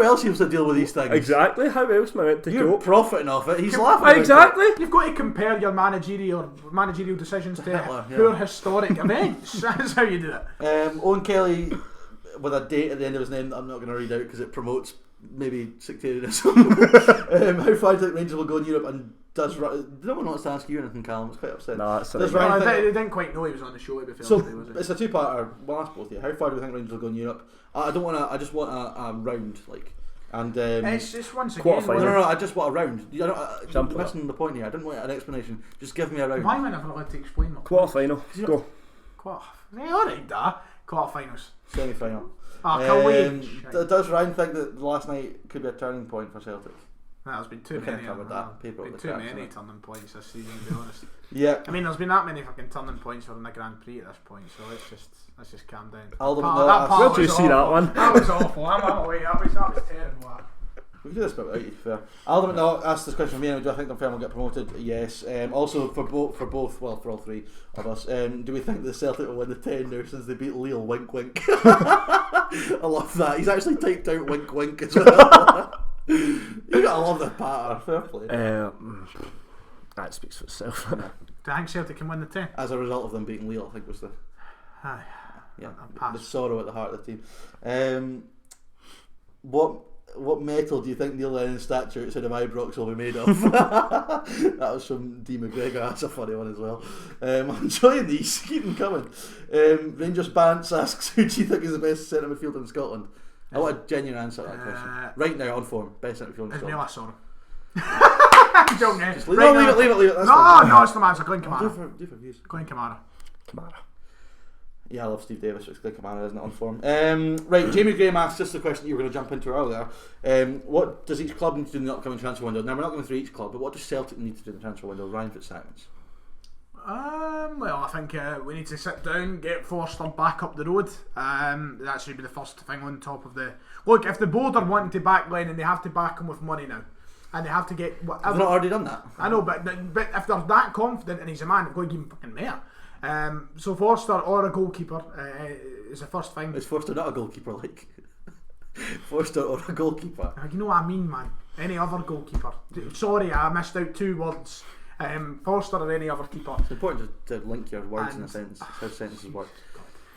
else are you supposed to deal with these things? Exactly, how else am I meant to You're go? profiting off it, he's laughing. Exactly! You've got to compare your managerial decisions to Hitler, poor historic events. That's how you do it. Owen Kelly, with a date at the end of his name that I'm not going to read out because it promotes maybe sectarianism. How far do you think Rangers will go in Europe, and does no one wants to ask you anything, Callum? It's quite upset. No, it's they didn't quite know he was on the show. So it's a two-parter. We'll ask both of you. How far do we think Rangers will go in Europe? I just want a round, like, and it's just once again. No, I just want a round. You're missing the point here. I didn't want an explanation. Just give me a round. Why am I never allowed to explain that? Quarter-final. Go. Alright, quarter-finals. Semi-final. Can't wait. Does Ryan think that last night could be a turning point for Celtic? There's been too many turning points this season, to be honest. Yeah. I mean, there's been that many fucking turning points for the Grand Prix at this point, so let's just calm down. Where did you see that one? That was awful. I'm away. That was terrible. We can do this bit without you, to be fair. Alderman asked this question for me, do I think Dunfermline will get promoted? Yes. Also, for all three of us, do we think the Celtic will win the 10 now since they beat Lille? Wink, wink. I love that. He's actually typed out wink, wink as well. You gotta love the patter. Fair play. That speaks for itself. Do you think Celtic can win the 10? As a result of them beating Lille, I think was the the sorrow at the heart of the team. What metal do you think Neil Lennon's statue outside of Ibrox will be made of? That was from D. McGregor. That's a funny one as well. I'm enjoying these. Keep them coming. Rangers Bants asks, who do you think is the best centre midfielder in Scotland? I want a genuine answer to that question. Right now, on form, best centre midfielder in Scotland. It's Sorrow. I'm joking. Just leave it. That's no, it's the man. So Glenn Kamara. Do for views. Glenn Kamara. Yeah, I love Steve Davis, it's Glenn Kamara, isn't it, on form? Right, Jamie Graham asked just the question you were going to jump into earlier. What does each club need to do in the upcoming transfer window? Now, we're not going through each club, but what does Celtic need to do in the transfer window? Ryan Fitzsimons. Well, I think we need to sit down, get Forster back up the road. That should be the first thing on top of the... Look, if the board are wanting to back Lennon, they have to back him with money now. And they have to get... Have they not already done that? I know, but if they're that confident and he's a man, they're going to give him fucking more. So Forster or a goalkeeper is the first thing. Is Forster not a goalkeeper, like? Forster or a goalkeeper? You know what I mean, man. Any other goalkeeper. Sorry, I missed out 2 words. Forster or any other keeper. It's important to link your words in a sentence. That's how sentences work.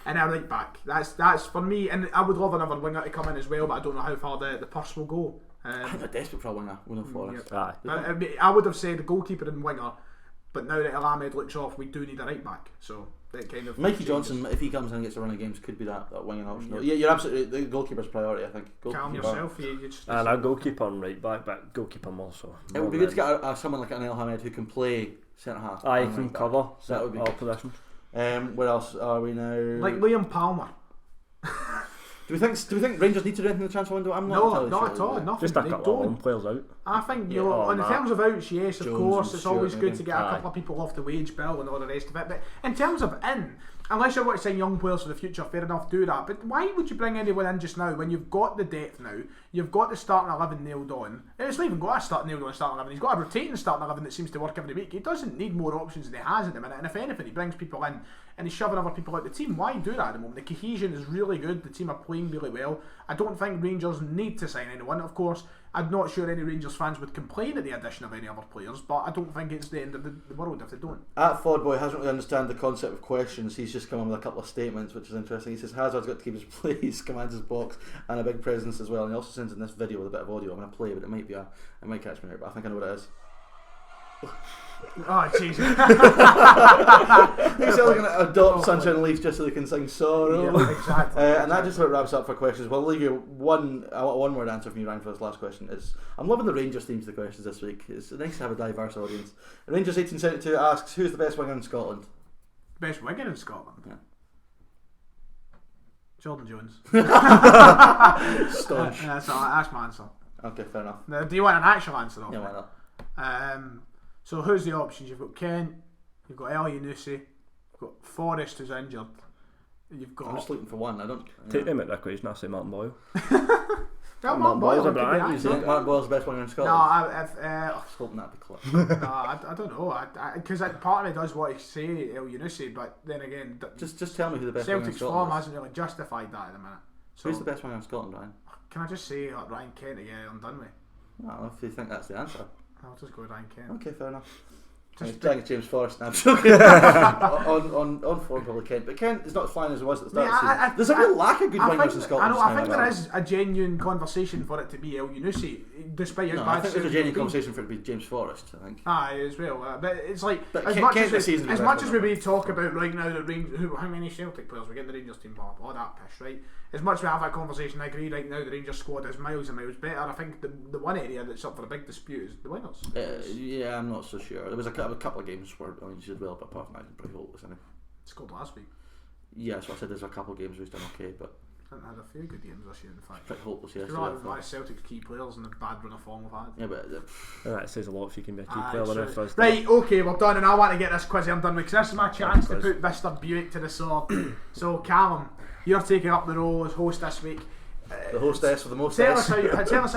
And a right back. That's for me. And I would love another winger to come in as well, but I don't know how far the purse will go. I think they're desperate for a winger. I would have said goalkeeper and winger. But now that El Ahmed looks off, we do need a right back. So that kind of Mikey Johnson, if he comes in and gets a run of games, could be that winging option. Yeah, you're absolutely the goalkeeper's priority. I think. Calm yourself. And a goalkeeper and right back, but goalkeeper more so. It would be good to get someone like an El Ahmed who can play centre half. I can cover. That would be all positions. Where else are we now? Like Liam Palmer. Do we think Rangers need to do anything in the transfer window? I'm not No, entirely not sure. at all. Nothing. Just a couple of long players out. I think in terms of outs, yes, of Jones course, and it's always Stewart good maybe. to get a couple of people off the wage bill and all the rest of it. But in terms of unless you want to sign young players for the future, fair enough, do that. But why would you bring anyone in just now when you've got the depth now? You've got the starting 11 nailed on. It's not even got a starting 11. He's got a rotating starting 11 that seems to work every week. He doesn't need more options than he has at the minute. And if anything, he brings people in and he's shoving other people out the team. Why do that at the moment? The cohesion is really good. The team are playing really well. I don't think Rangers need to sign anyone. Of course, I'm not sure any Rangers fans would complain at the addition of any other players, but I don't think it's the end of the world if they don't. Fordboy hasn't really understand the concept of questions. He's just come on with a couple of statements, which is interesting. He says Hazard's got to keep his place, commands his box, and a big presence as well. And he also sends in this video with a bit of audio. I'm going to play, but it might catch me out, but I think I know what it is. Oh Jesus! He's still going to adopt Sunshine and Leaf just so they can sing sorrow. Yeah, exactly. And that just about wraps up for questions. We'll leave you one word answer from you, Ryan, for this last question. I'm loving the Rangers theme to the questions this week. It's nice to have a diverse audience. Rangers 1872 asks, who's the best winger in Scotland? Best winger in Scotland? Yeah. Jordan Jones. Staunch. That's my answer. Okay, fair enough. Now, do you want an actual answer though? Yeah, why not? So who's the options? You've got Kent, you've got El Yunusi, you've got Forrest who's injured, you've got... I'm just looking for one. I don't... Take them out of the equation, I say Martin Boyle. Well, Martin Boyle's a could be brand. that. You think Martin Boyle's the best winger in Scotland? No, I was hoping that'd be close. no, I don't know. Because part of me does want to say El Yunusi, but then again, Just tell me who the best winger in Celtic's Scotland form is. hasn't really justified that at the minute. So Who's the best winger in Scotland, Ryan? Can I just say like Ryan Kent to get it undone with? Well, if you think that's the answer. I'll just go with Ryan Kent. Okay, fair enough. Just playing James Forrest now. on form probably Kent, but Kent is not as flying as he was at the start of the season. There's a real lack of good wingers in Scotland. I think there is a genuine conversation for it to be El Yunusi, despite how bad I think there's a genuine been. conversation for it to be James Forrest. I think. As well, but it's like But as Kent- much Kent this as season we, is as better much as than we talk about right now that how many Celtic players we get in the Rangers team, all that pish, right? As much as we have that conversation, I agree. Right now, the Rangers squad is miles and miles better. I think the one area that's up for a big dispute is the wingers. Yeah, I'm not so sure. There was a couple of games where he did well, but apart from that, he's pretty hopeless, isn't he? Scored last week. Yeah, so I said there's a couple of games where he's done okay, but I think had a few good games this year, in fact. pretty hopeless You're yesterday. right, one of Celtic's key players and the bad run of form we've had. Yeah, but That says a lot if you can be a key Aye, player on so- it. Right, okay, we're done, and I want to get this quiz here done with because this is my chance to put Mr. Buick to the sword. So, Callum, you're taking up the role as host this week. the hostess with the most. Tell us how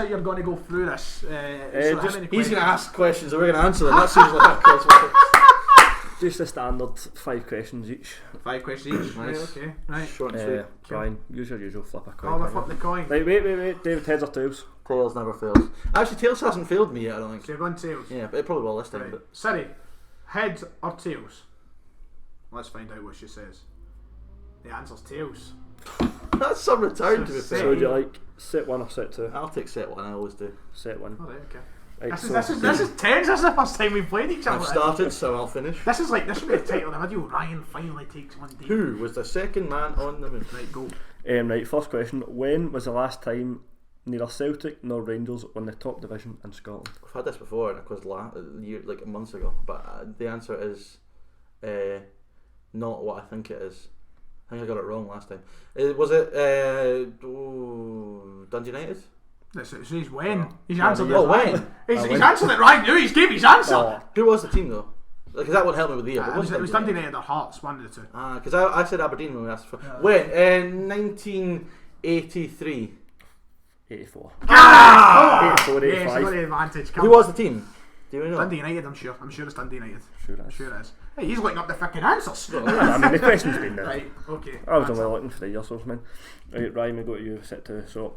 you're going to go through this. So how many He's going to questions? ask questions and we're going to answer them. That seems like a quiz. Just the standard 5 questions each. 5 questions each. Right, okay. Right. Short and sweet. Brian, use your usual flip a coin. Oh, we flip the coin. Right, wait. David, heads or tails? Tails never fails. Actually, Tails hasn't failed me yet, I don't think. So you're going tails. Yeah, but it probably will this time. Right. But Siri, heads or tails? Let's find out what she says. The answer's tails. that's some return to be So fair. would you like set 1 or set 2? I'll take set one. I always do. Set 1. Alright, okay. Right, This is tense. This is the first time we've played each other. I've started, so I'll finish. This should be the title of the video. Ryan finally takes one deep. Who was the second man on the moon? Right, go. right, first question. When was the last time neither Celtic nor Rangers won the top division in Scotland? I've had this before in a quiz like months ago, but the answer is not what I think it is. I think I got it wrong last time. Was it Dundee United? This is when. He's answered it. Oh, when? He's answered it right now. He's gave his answer. Who was the team though? Because that would help me with the year. It was Dundee United or Hearts, one of the two. Because I said Aberdeen when we asked for when 1983. 84. 84, 84, yes, 85. got the advantage. Who was the team? Do you know? Dundee United, I'm sure. I'm sure it's Dundee United. Sure it is. Sure it is. Hey, he's looking up the fucking answers. I mean, the question's been there. Right, okay. I was only looking for the year source, man. Right, Ryan, we go to you, set 2. So,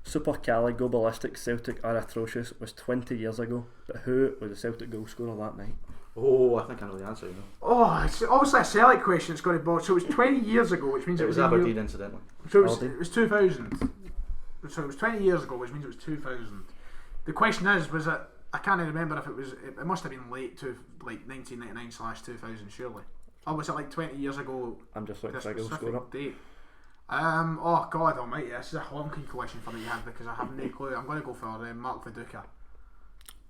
Super Cali Globalistic Celtic are atrocious was 20 years ago, but who was the Celtic goal scorer that night? Oh, I think I know the answer. You know. Oh, it's obviously a Celtic question. It's got to be. So it was 20 years ago, which means It was Aberdeen, incidentally. So it was 2000. So it was 20 years ago, which means it was 2000. The question is, was it? I can't remember if it was. It must have been late to like 1999/2000, surely. Or was it like 20 years ago? I'm just looking This for a goal specific scorer. date. Oh God Almighty! This is a honking question for me to have because I have no clue. I'm going to go for Mark Viduka.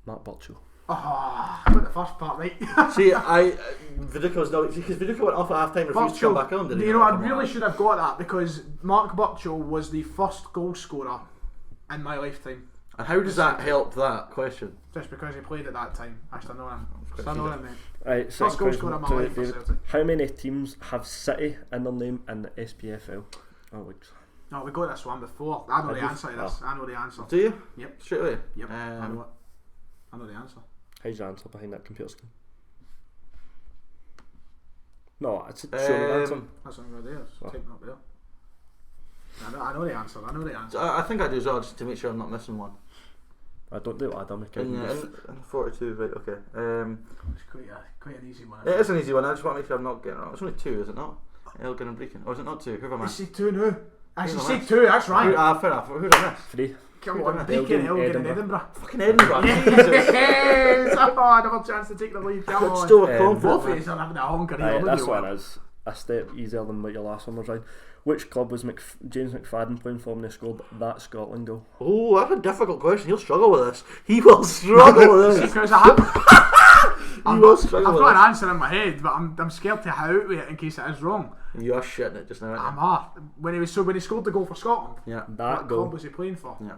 Mark Burchill. Oh, I got the first part right. See, Viduko's not because Viduko went off at half time, refused to come back on. Didn't he? You know, I really should have got that because Mark Burchill was the first goal scorer in my lifetime. And how does that help that question? Just because he played at that time. I still know him. Mate. Right, first goal scorer in my life for Celtic. How many teams have City in their name in the SPFL? Alex. No, we got this one before. I know the answer to this. I know the answer. Do you? Yep. Straight away? Yep. I know the answer. How's your answer behind that computer screen? No, it's show me the answer. That's what I'm going to do. Just type it up there. I know the answer. I think I do as well, just to make sure I'm not missing one. I don't do Adam. In 42, right, okay. It's quite an easy one. It is an easy one, I just want to make sure I'm not getting it wrong. It's only 2, is it not? Elgin and Brecon. Or is it not 2? Who am I? You say 2 now. I say 2, that's right. Fair enough. Who did I miss? 3. Come on, Brecon, Elgin and Edinburgh. Fucking Edinburgh. Yes! Another chance to take the lead. Come on. Still a confidence. Both of are having a honker here. This one is a step easier than what your last one was, right? Which club was James McFadden playing for when they scored that Scotland goal? Oh, that's a difficult question. He'll struggle with this. He will struggle with this. Because I've got an answer in my head, but I'm scared to out with it in case it is wrong. You are shitting it just now, aren't you? When he scored the goal for Scotland. Yeah. What club was he playing for? Yeah.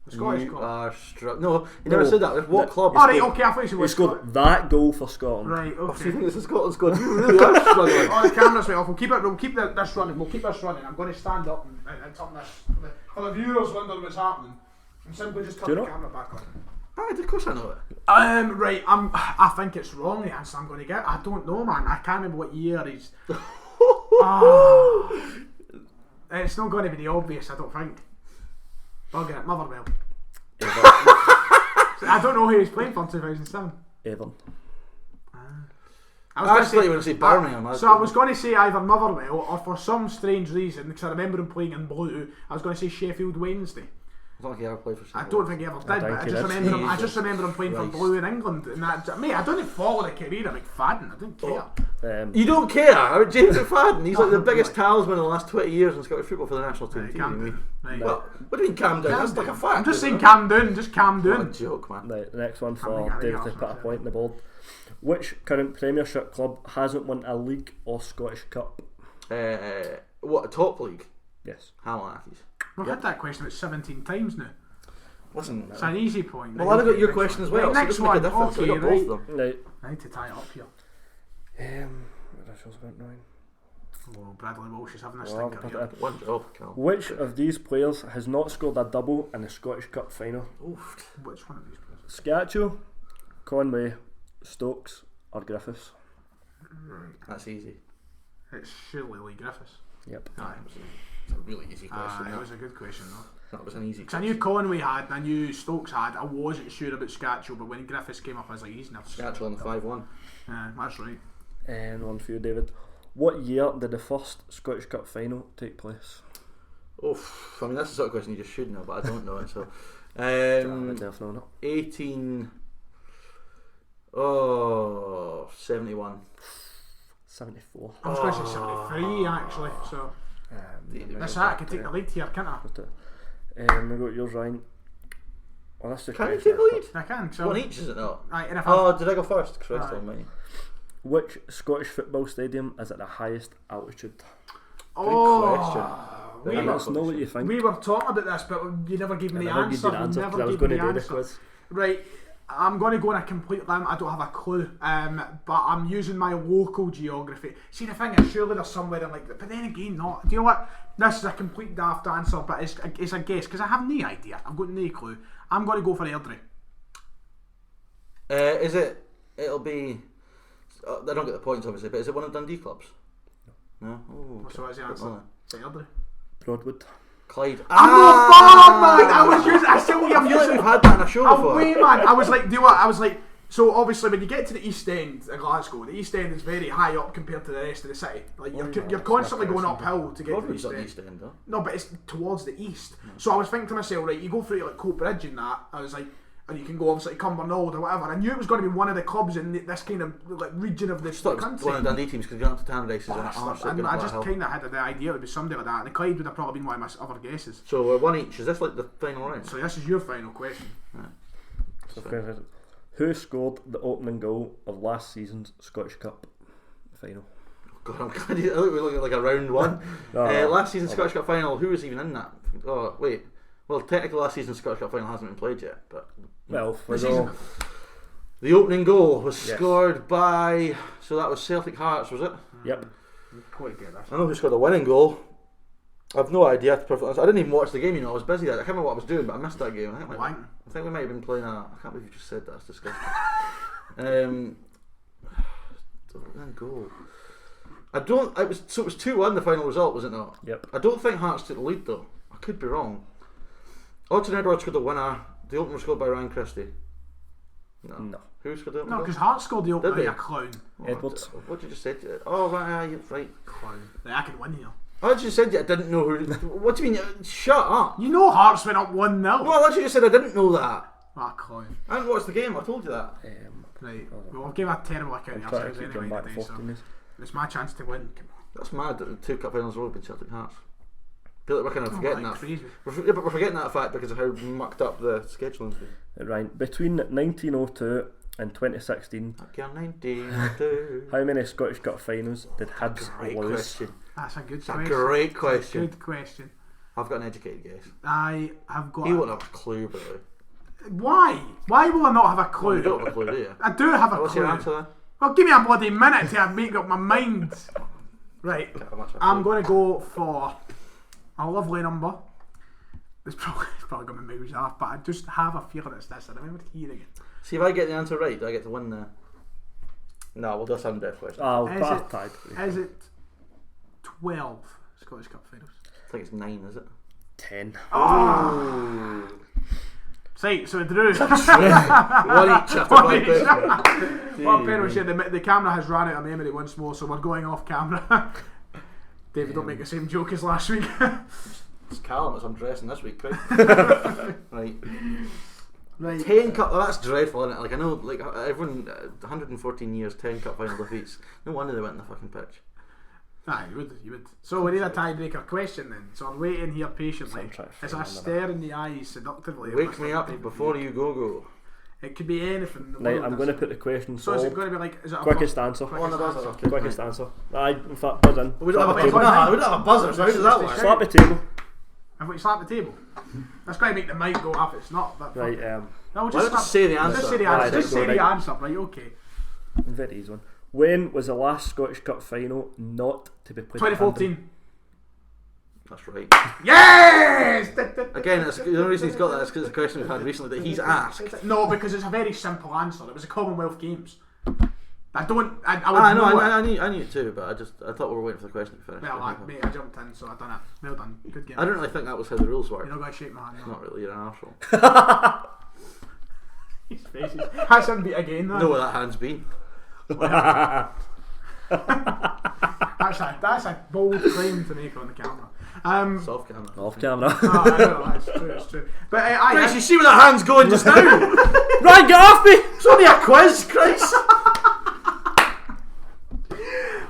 The Scottish club. No, you never said that. What club? Oh, right, okay, I thought you scored that goal for Scotland. Right, okay. So you think this is Scotland's goal? You really are struggling. Oh, the camera's right off. We'll keep this running. I'm going to stand up and turn this. For the viewers wondering what's happening, I'm simply just turn the camera back on. Of course I know it. Right, I think it's wrong, the answer I'm going to get. I don't know, man. I can't remember what year he's... It's not going to be the obvious, I don't think. Bugger it, Motherwell. I don't know who he's playing for in 2007. Everton. I thought you were going to say Birmingham. I was going to say either Motherwell or for some strange reason, because I remember him playing in blue, I was going to say Sheffield Wednesday. I don't think he ever played for Sheffield. I don't think he ever did, but I just remember him playing for Blue in England. And mate, I don't follow the career of McFadden. I don't care. You don't care? James McFadden, he's like the biggest talisman in the last 20 years in Scottish football for the national team. What do you mean calm down? That's like a fact. I'm just saying calm down. Just calm down. What a joke, man. Right, the next one for David to put a point in the board. Which current Premiership club hasn't won a league or Scottish Cup? What, a top league? Yes. Hamilackies. We've had that question about 17 times now. Listen, it's an easy point. Well, I've got your question as well. Right, next one. Okay, got both of them. Right. I need to tie it up here. Oh, Bradley Walsh is having a stinker here. One job, Cal. Which of these players has not scored a double in the Scottish Cup final? Oof. Which one of these players? Scatchel, Conway, Stokes, or Griffiths? Right. That's easy. It's surely Lee Griffiths. Yep. Aye. It's a really easy question. It was a good question though. That was an easy question. I knew Conway had, and I knew Stokes had. I wasn't sure about Scatchel, but when Griffiths came up, I was like, he's never Scatchel on the 5-1. That's right. And one for you, David. What year did the first Scottish Cup final take place? Oh, I mean that's the sort of question you just should know, but I don't know it. So, 18. 71. 74. I was going to say 73 actually. So that's that. I can take the lead here, can't I? We got yours, Ryan. Oh, that's the can you take the lead? I can. So one each, is it not? Right, and if did I go first? Christ almighty. Which Scottish football stadium is at the highest altitude? Good question. And that's not what you think. We were talking about this, but you never gave me the answer. I was going to do the quiz. Right, I'm going to go on a complete limb. I don't have a clue, but I'm using my local geography. See, the thing is, surely there's somewhere in like, but then again, not. Do you know what? This is a complete daft answer, but it's a guess because I have no idea. I've got no clue. I'm going to go for Airdrie. Is it? It'll be. I don't get the points obviously, but is it one of Dundee clubs? No. Oh, so what's the answer? Is it Airdrie? Broadwood. Clyde. I'm not far, man. I was using. I feel like we've had that in a show before. Wait, man. I was like, do you know what? I was like, so obviously when you get to the East End in Glasgow, the East End is very high up compared to the rest of the city. Like you're constantly going uphill to get to the East End. Though. No, but it's towards the east. So I was thinking to myself, right, you go through like Coat Bridge and that. I was like, and you can go obviously to Cumbernauld or whatever. I knew it was going to be one of the clubs in this kind of like region of the country. One of the Dundee teams because you're up to town races and I just kind of had the idea it would be somebody like that, and Clyde would have probably been one of my other guesses. So one each. Is this like the final round? So this is your final question. Right. So Who scored the opening goal of last season's Scottish Cup final? God, I'm glad you look looking like a round one. Last season's Scottish Cup final, who was even in that? Oh, wait. Well, technically last season's Scottish Cup final hasn't been played yet, but... Well, for the opening goal was scored by... So that was Celtic Hearts, was it? Yep. I know who scored the winning goal. I've no idea, to be perfectly honest. I didn't even watch the game, I was busy. I can't remember what I was doing, but I missed that game. I think we might have been playing I can't believe you just said that, it's disgusting. Winning goal. It was 2-1 the final result, was it not? Yep. I don't think Hearts took the lead though. I could be wrong. Odson Edwards scored the winner. The opener was scored by Ryan Christie. No. Who scored the opener? No, because Hearts scored the opener. A clown. Edwards. What did you just say? Oh right, you're right. Clown. I can win here. I just said I didn't know who. What do you mean? Shut up. You know Hearts went up 1-0. No, I literally just said I didn't know that. Clown. I didn't watch the game. I told you that. Right. Well, I'll give a terrible account of ourselves anyway today, so it's my chance to win. That's mad that the 2 cup finals have always been Celtic Hearts. I feel like we're kind of forgetting that. Crazy. But we're forgetting that fact because of how mucked up the scheduling's been. Right. Between 1902 and 2016, 1902. how many Scottish Cup finals did Hibs lose? Question. That's a good That's question. a great question. Good question. I've got an educated guess. I have got. You won't have a clue, by the way. Why? Why will I not have a clue? Well, you don't have a clue, do you? I do have a What's clue. your answer then? Well, give me a bloody minute to make up my mind. Right. I'm going to go for a lovely number. It's probably going to be moves off, but I just have a feeling it's this. I remember hearing it. See, if I get the answer right, do I get to win the... No, we'll do a sudden death question. Is it 12 Scottish Cup finals? I think it's 9, is it? 10. Oh! See, so Drew. One each after one each. Well, Pedro said the camera has run out of memory once more, so we're going off camera. David, don't make the same joke as last week. It's Callum as I'm dressing this week, right? Right. 10 cup. Oh, that's dreadful, isn't it? Like I know, like everyone, 114 years, 10 cup final defeats. No wonder they went in the fucking pitch. Aye, you would. So we need a tiebreaker question then. So I'm waiting here patiently. As I stare in the eyes seductively. Wake me up before you go. It could be anything. Right, I'm going to put the question. So is it going to be like? Is it quickest answer? Quickest answer. Aye, in fact, buzz in. We don't have a buzzer. So how does that work? Slap the table. Have we slapped the table? That's going to make the mic go off. It's not. But right. No, just say the answer. Just say the answer. Just say the answer. Right. Okay. Very easy one. When was the last Scottish Cup final not to be played? 2014. That's right. Yes! Again, the only reason he's got that is because it's a question we've had recently that he's asked. No, because it's a very simple answer. It was the Commonwealth Games. I knew it too, but I thought we were waiting for the question to finish. Well, mate, I jumped in, so I done it. Well done. Good game. I don't really think that was how the rules work. You're not going to shake my hand. Not really, you're an arsehole. His faces. Has him beat again, though. Know where that hand's been. That's a bold claim to make on the camera. Soft camera. Off camera. Oh, I know, it's true. But Chris, you see where that hand's going just now? Right, get off me! It's only a quiz, Chris.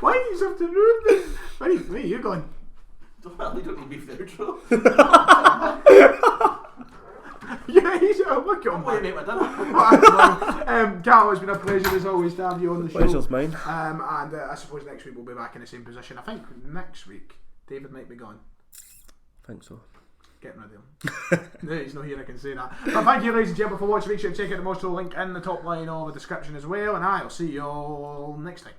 Why do you have to ruin this? Where are you going? Well, you don't need me neutral. Yeah, he's look at him. Wait, mate, my dinner. Carl, it's been a pleasure as always to have you on the show. Pleasure's mine. And I suppose next week we'll be back in the same position. I think next week David might be gone. I think so. Getting rid of him. No, he's not here, I can say that. But thank you, ladies and gentlemen, for watching. Make sure to check out the Monster link in the top line of the description as well. And I'll see you all next time.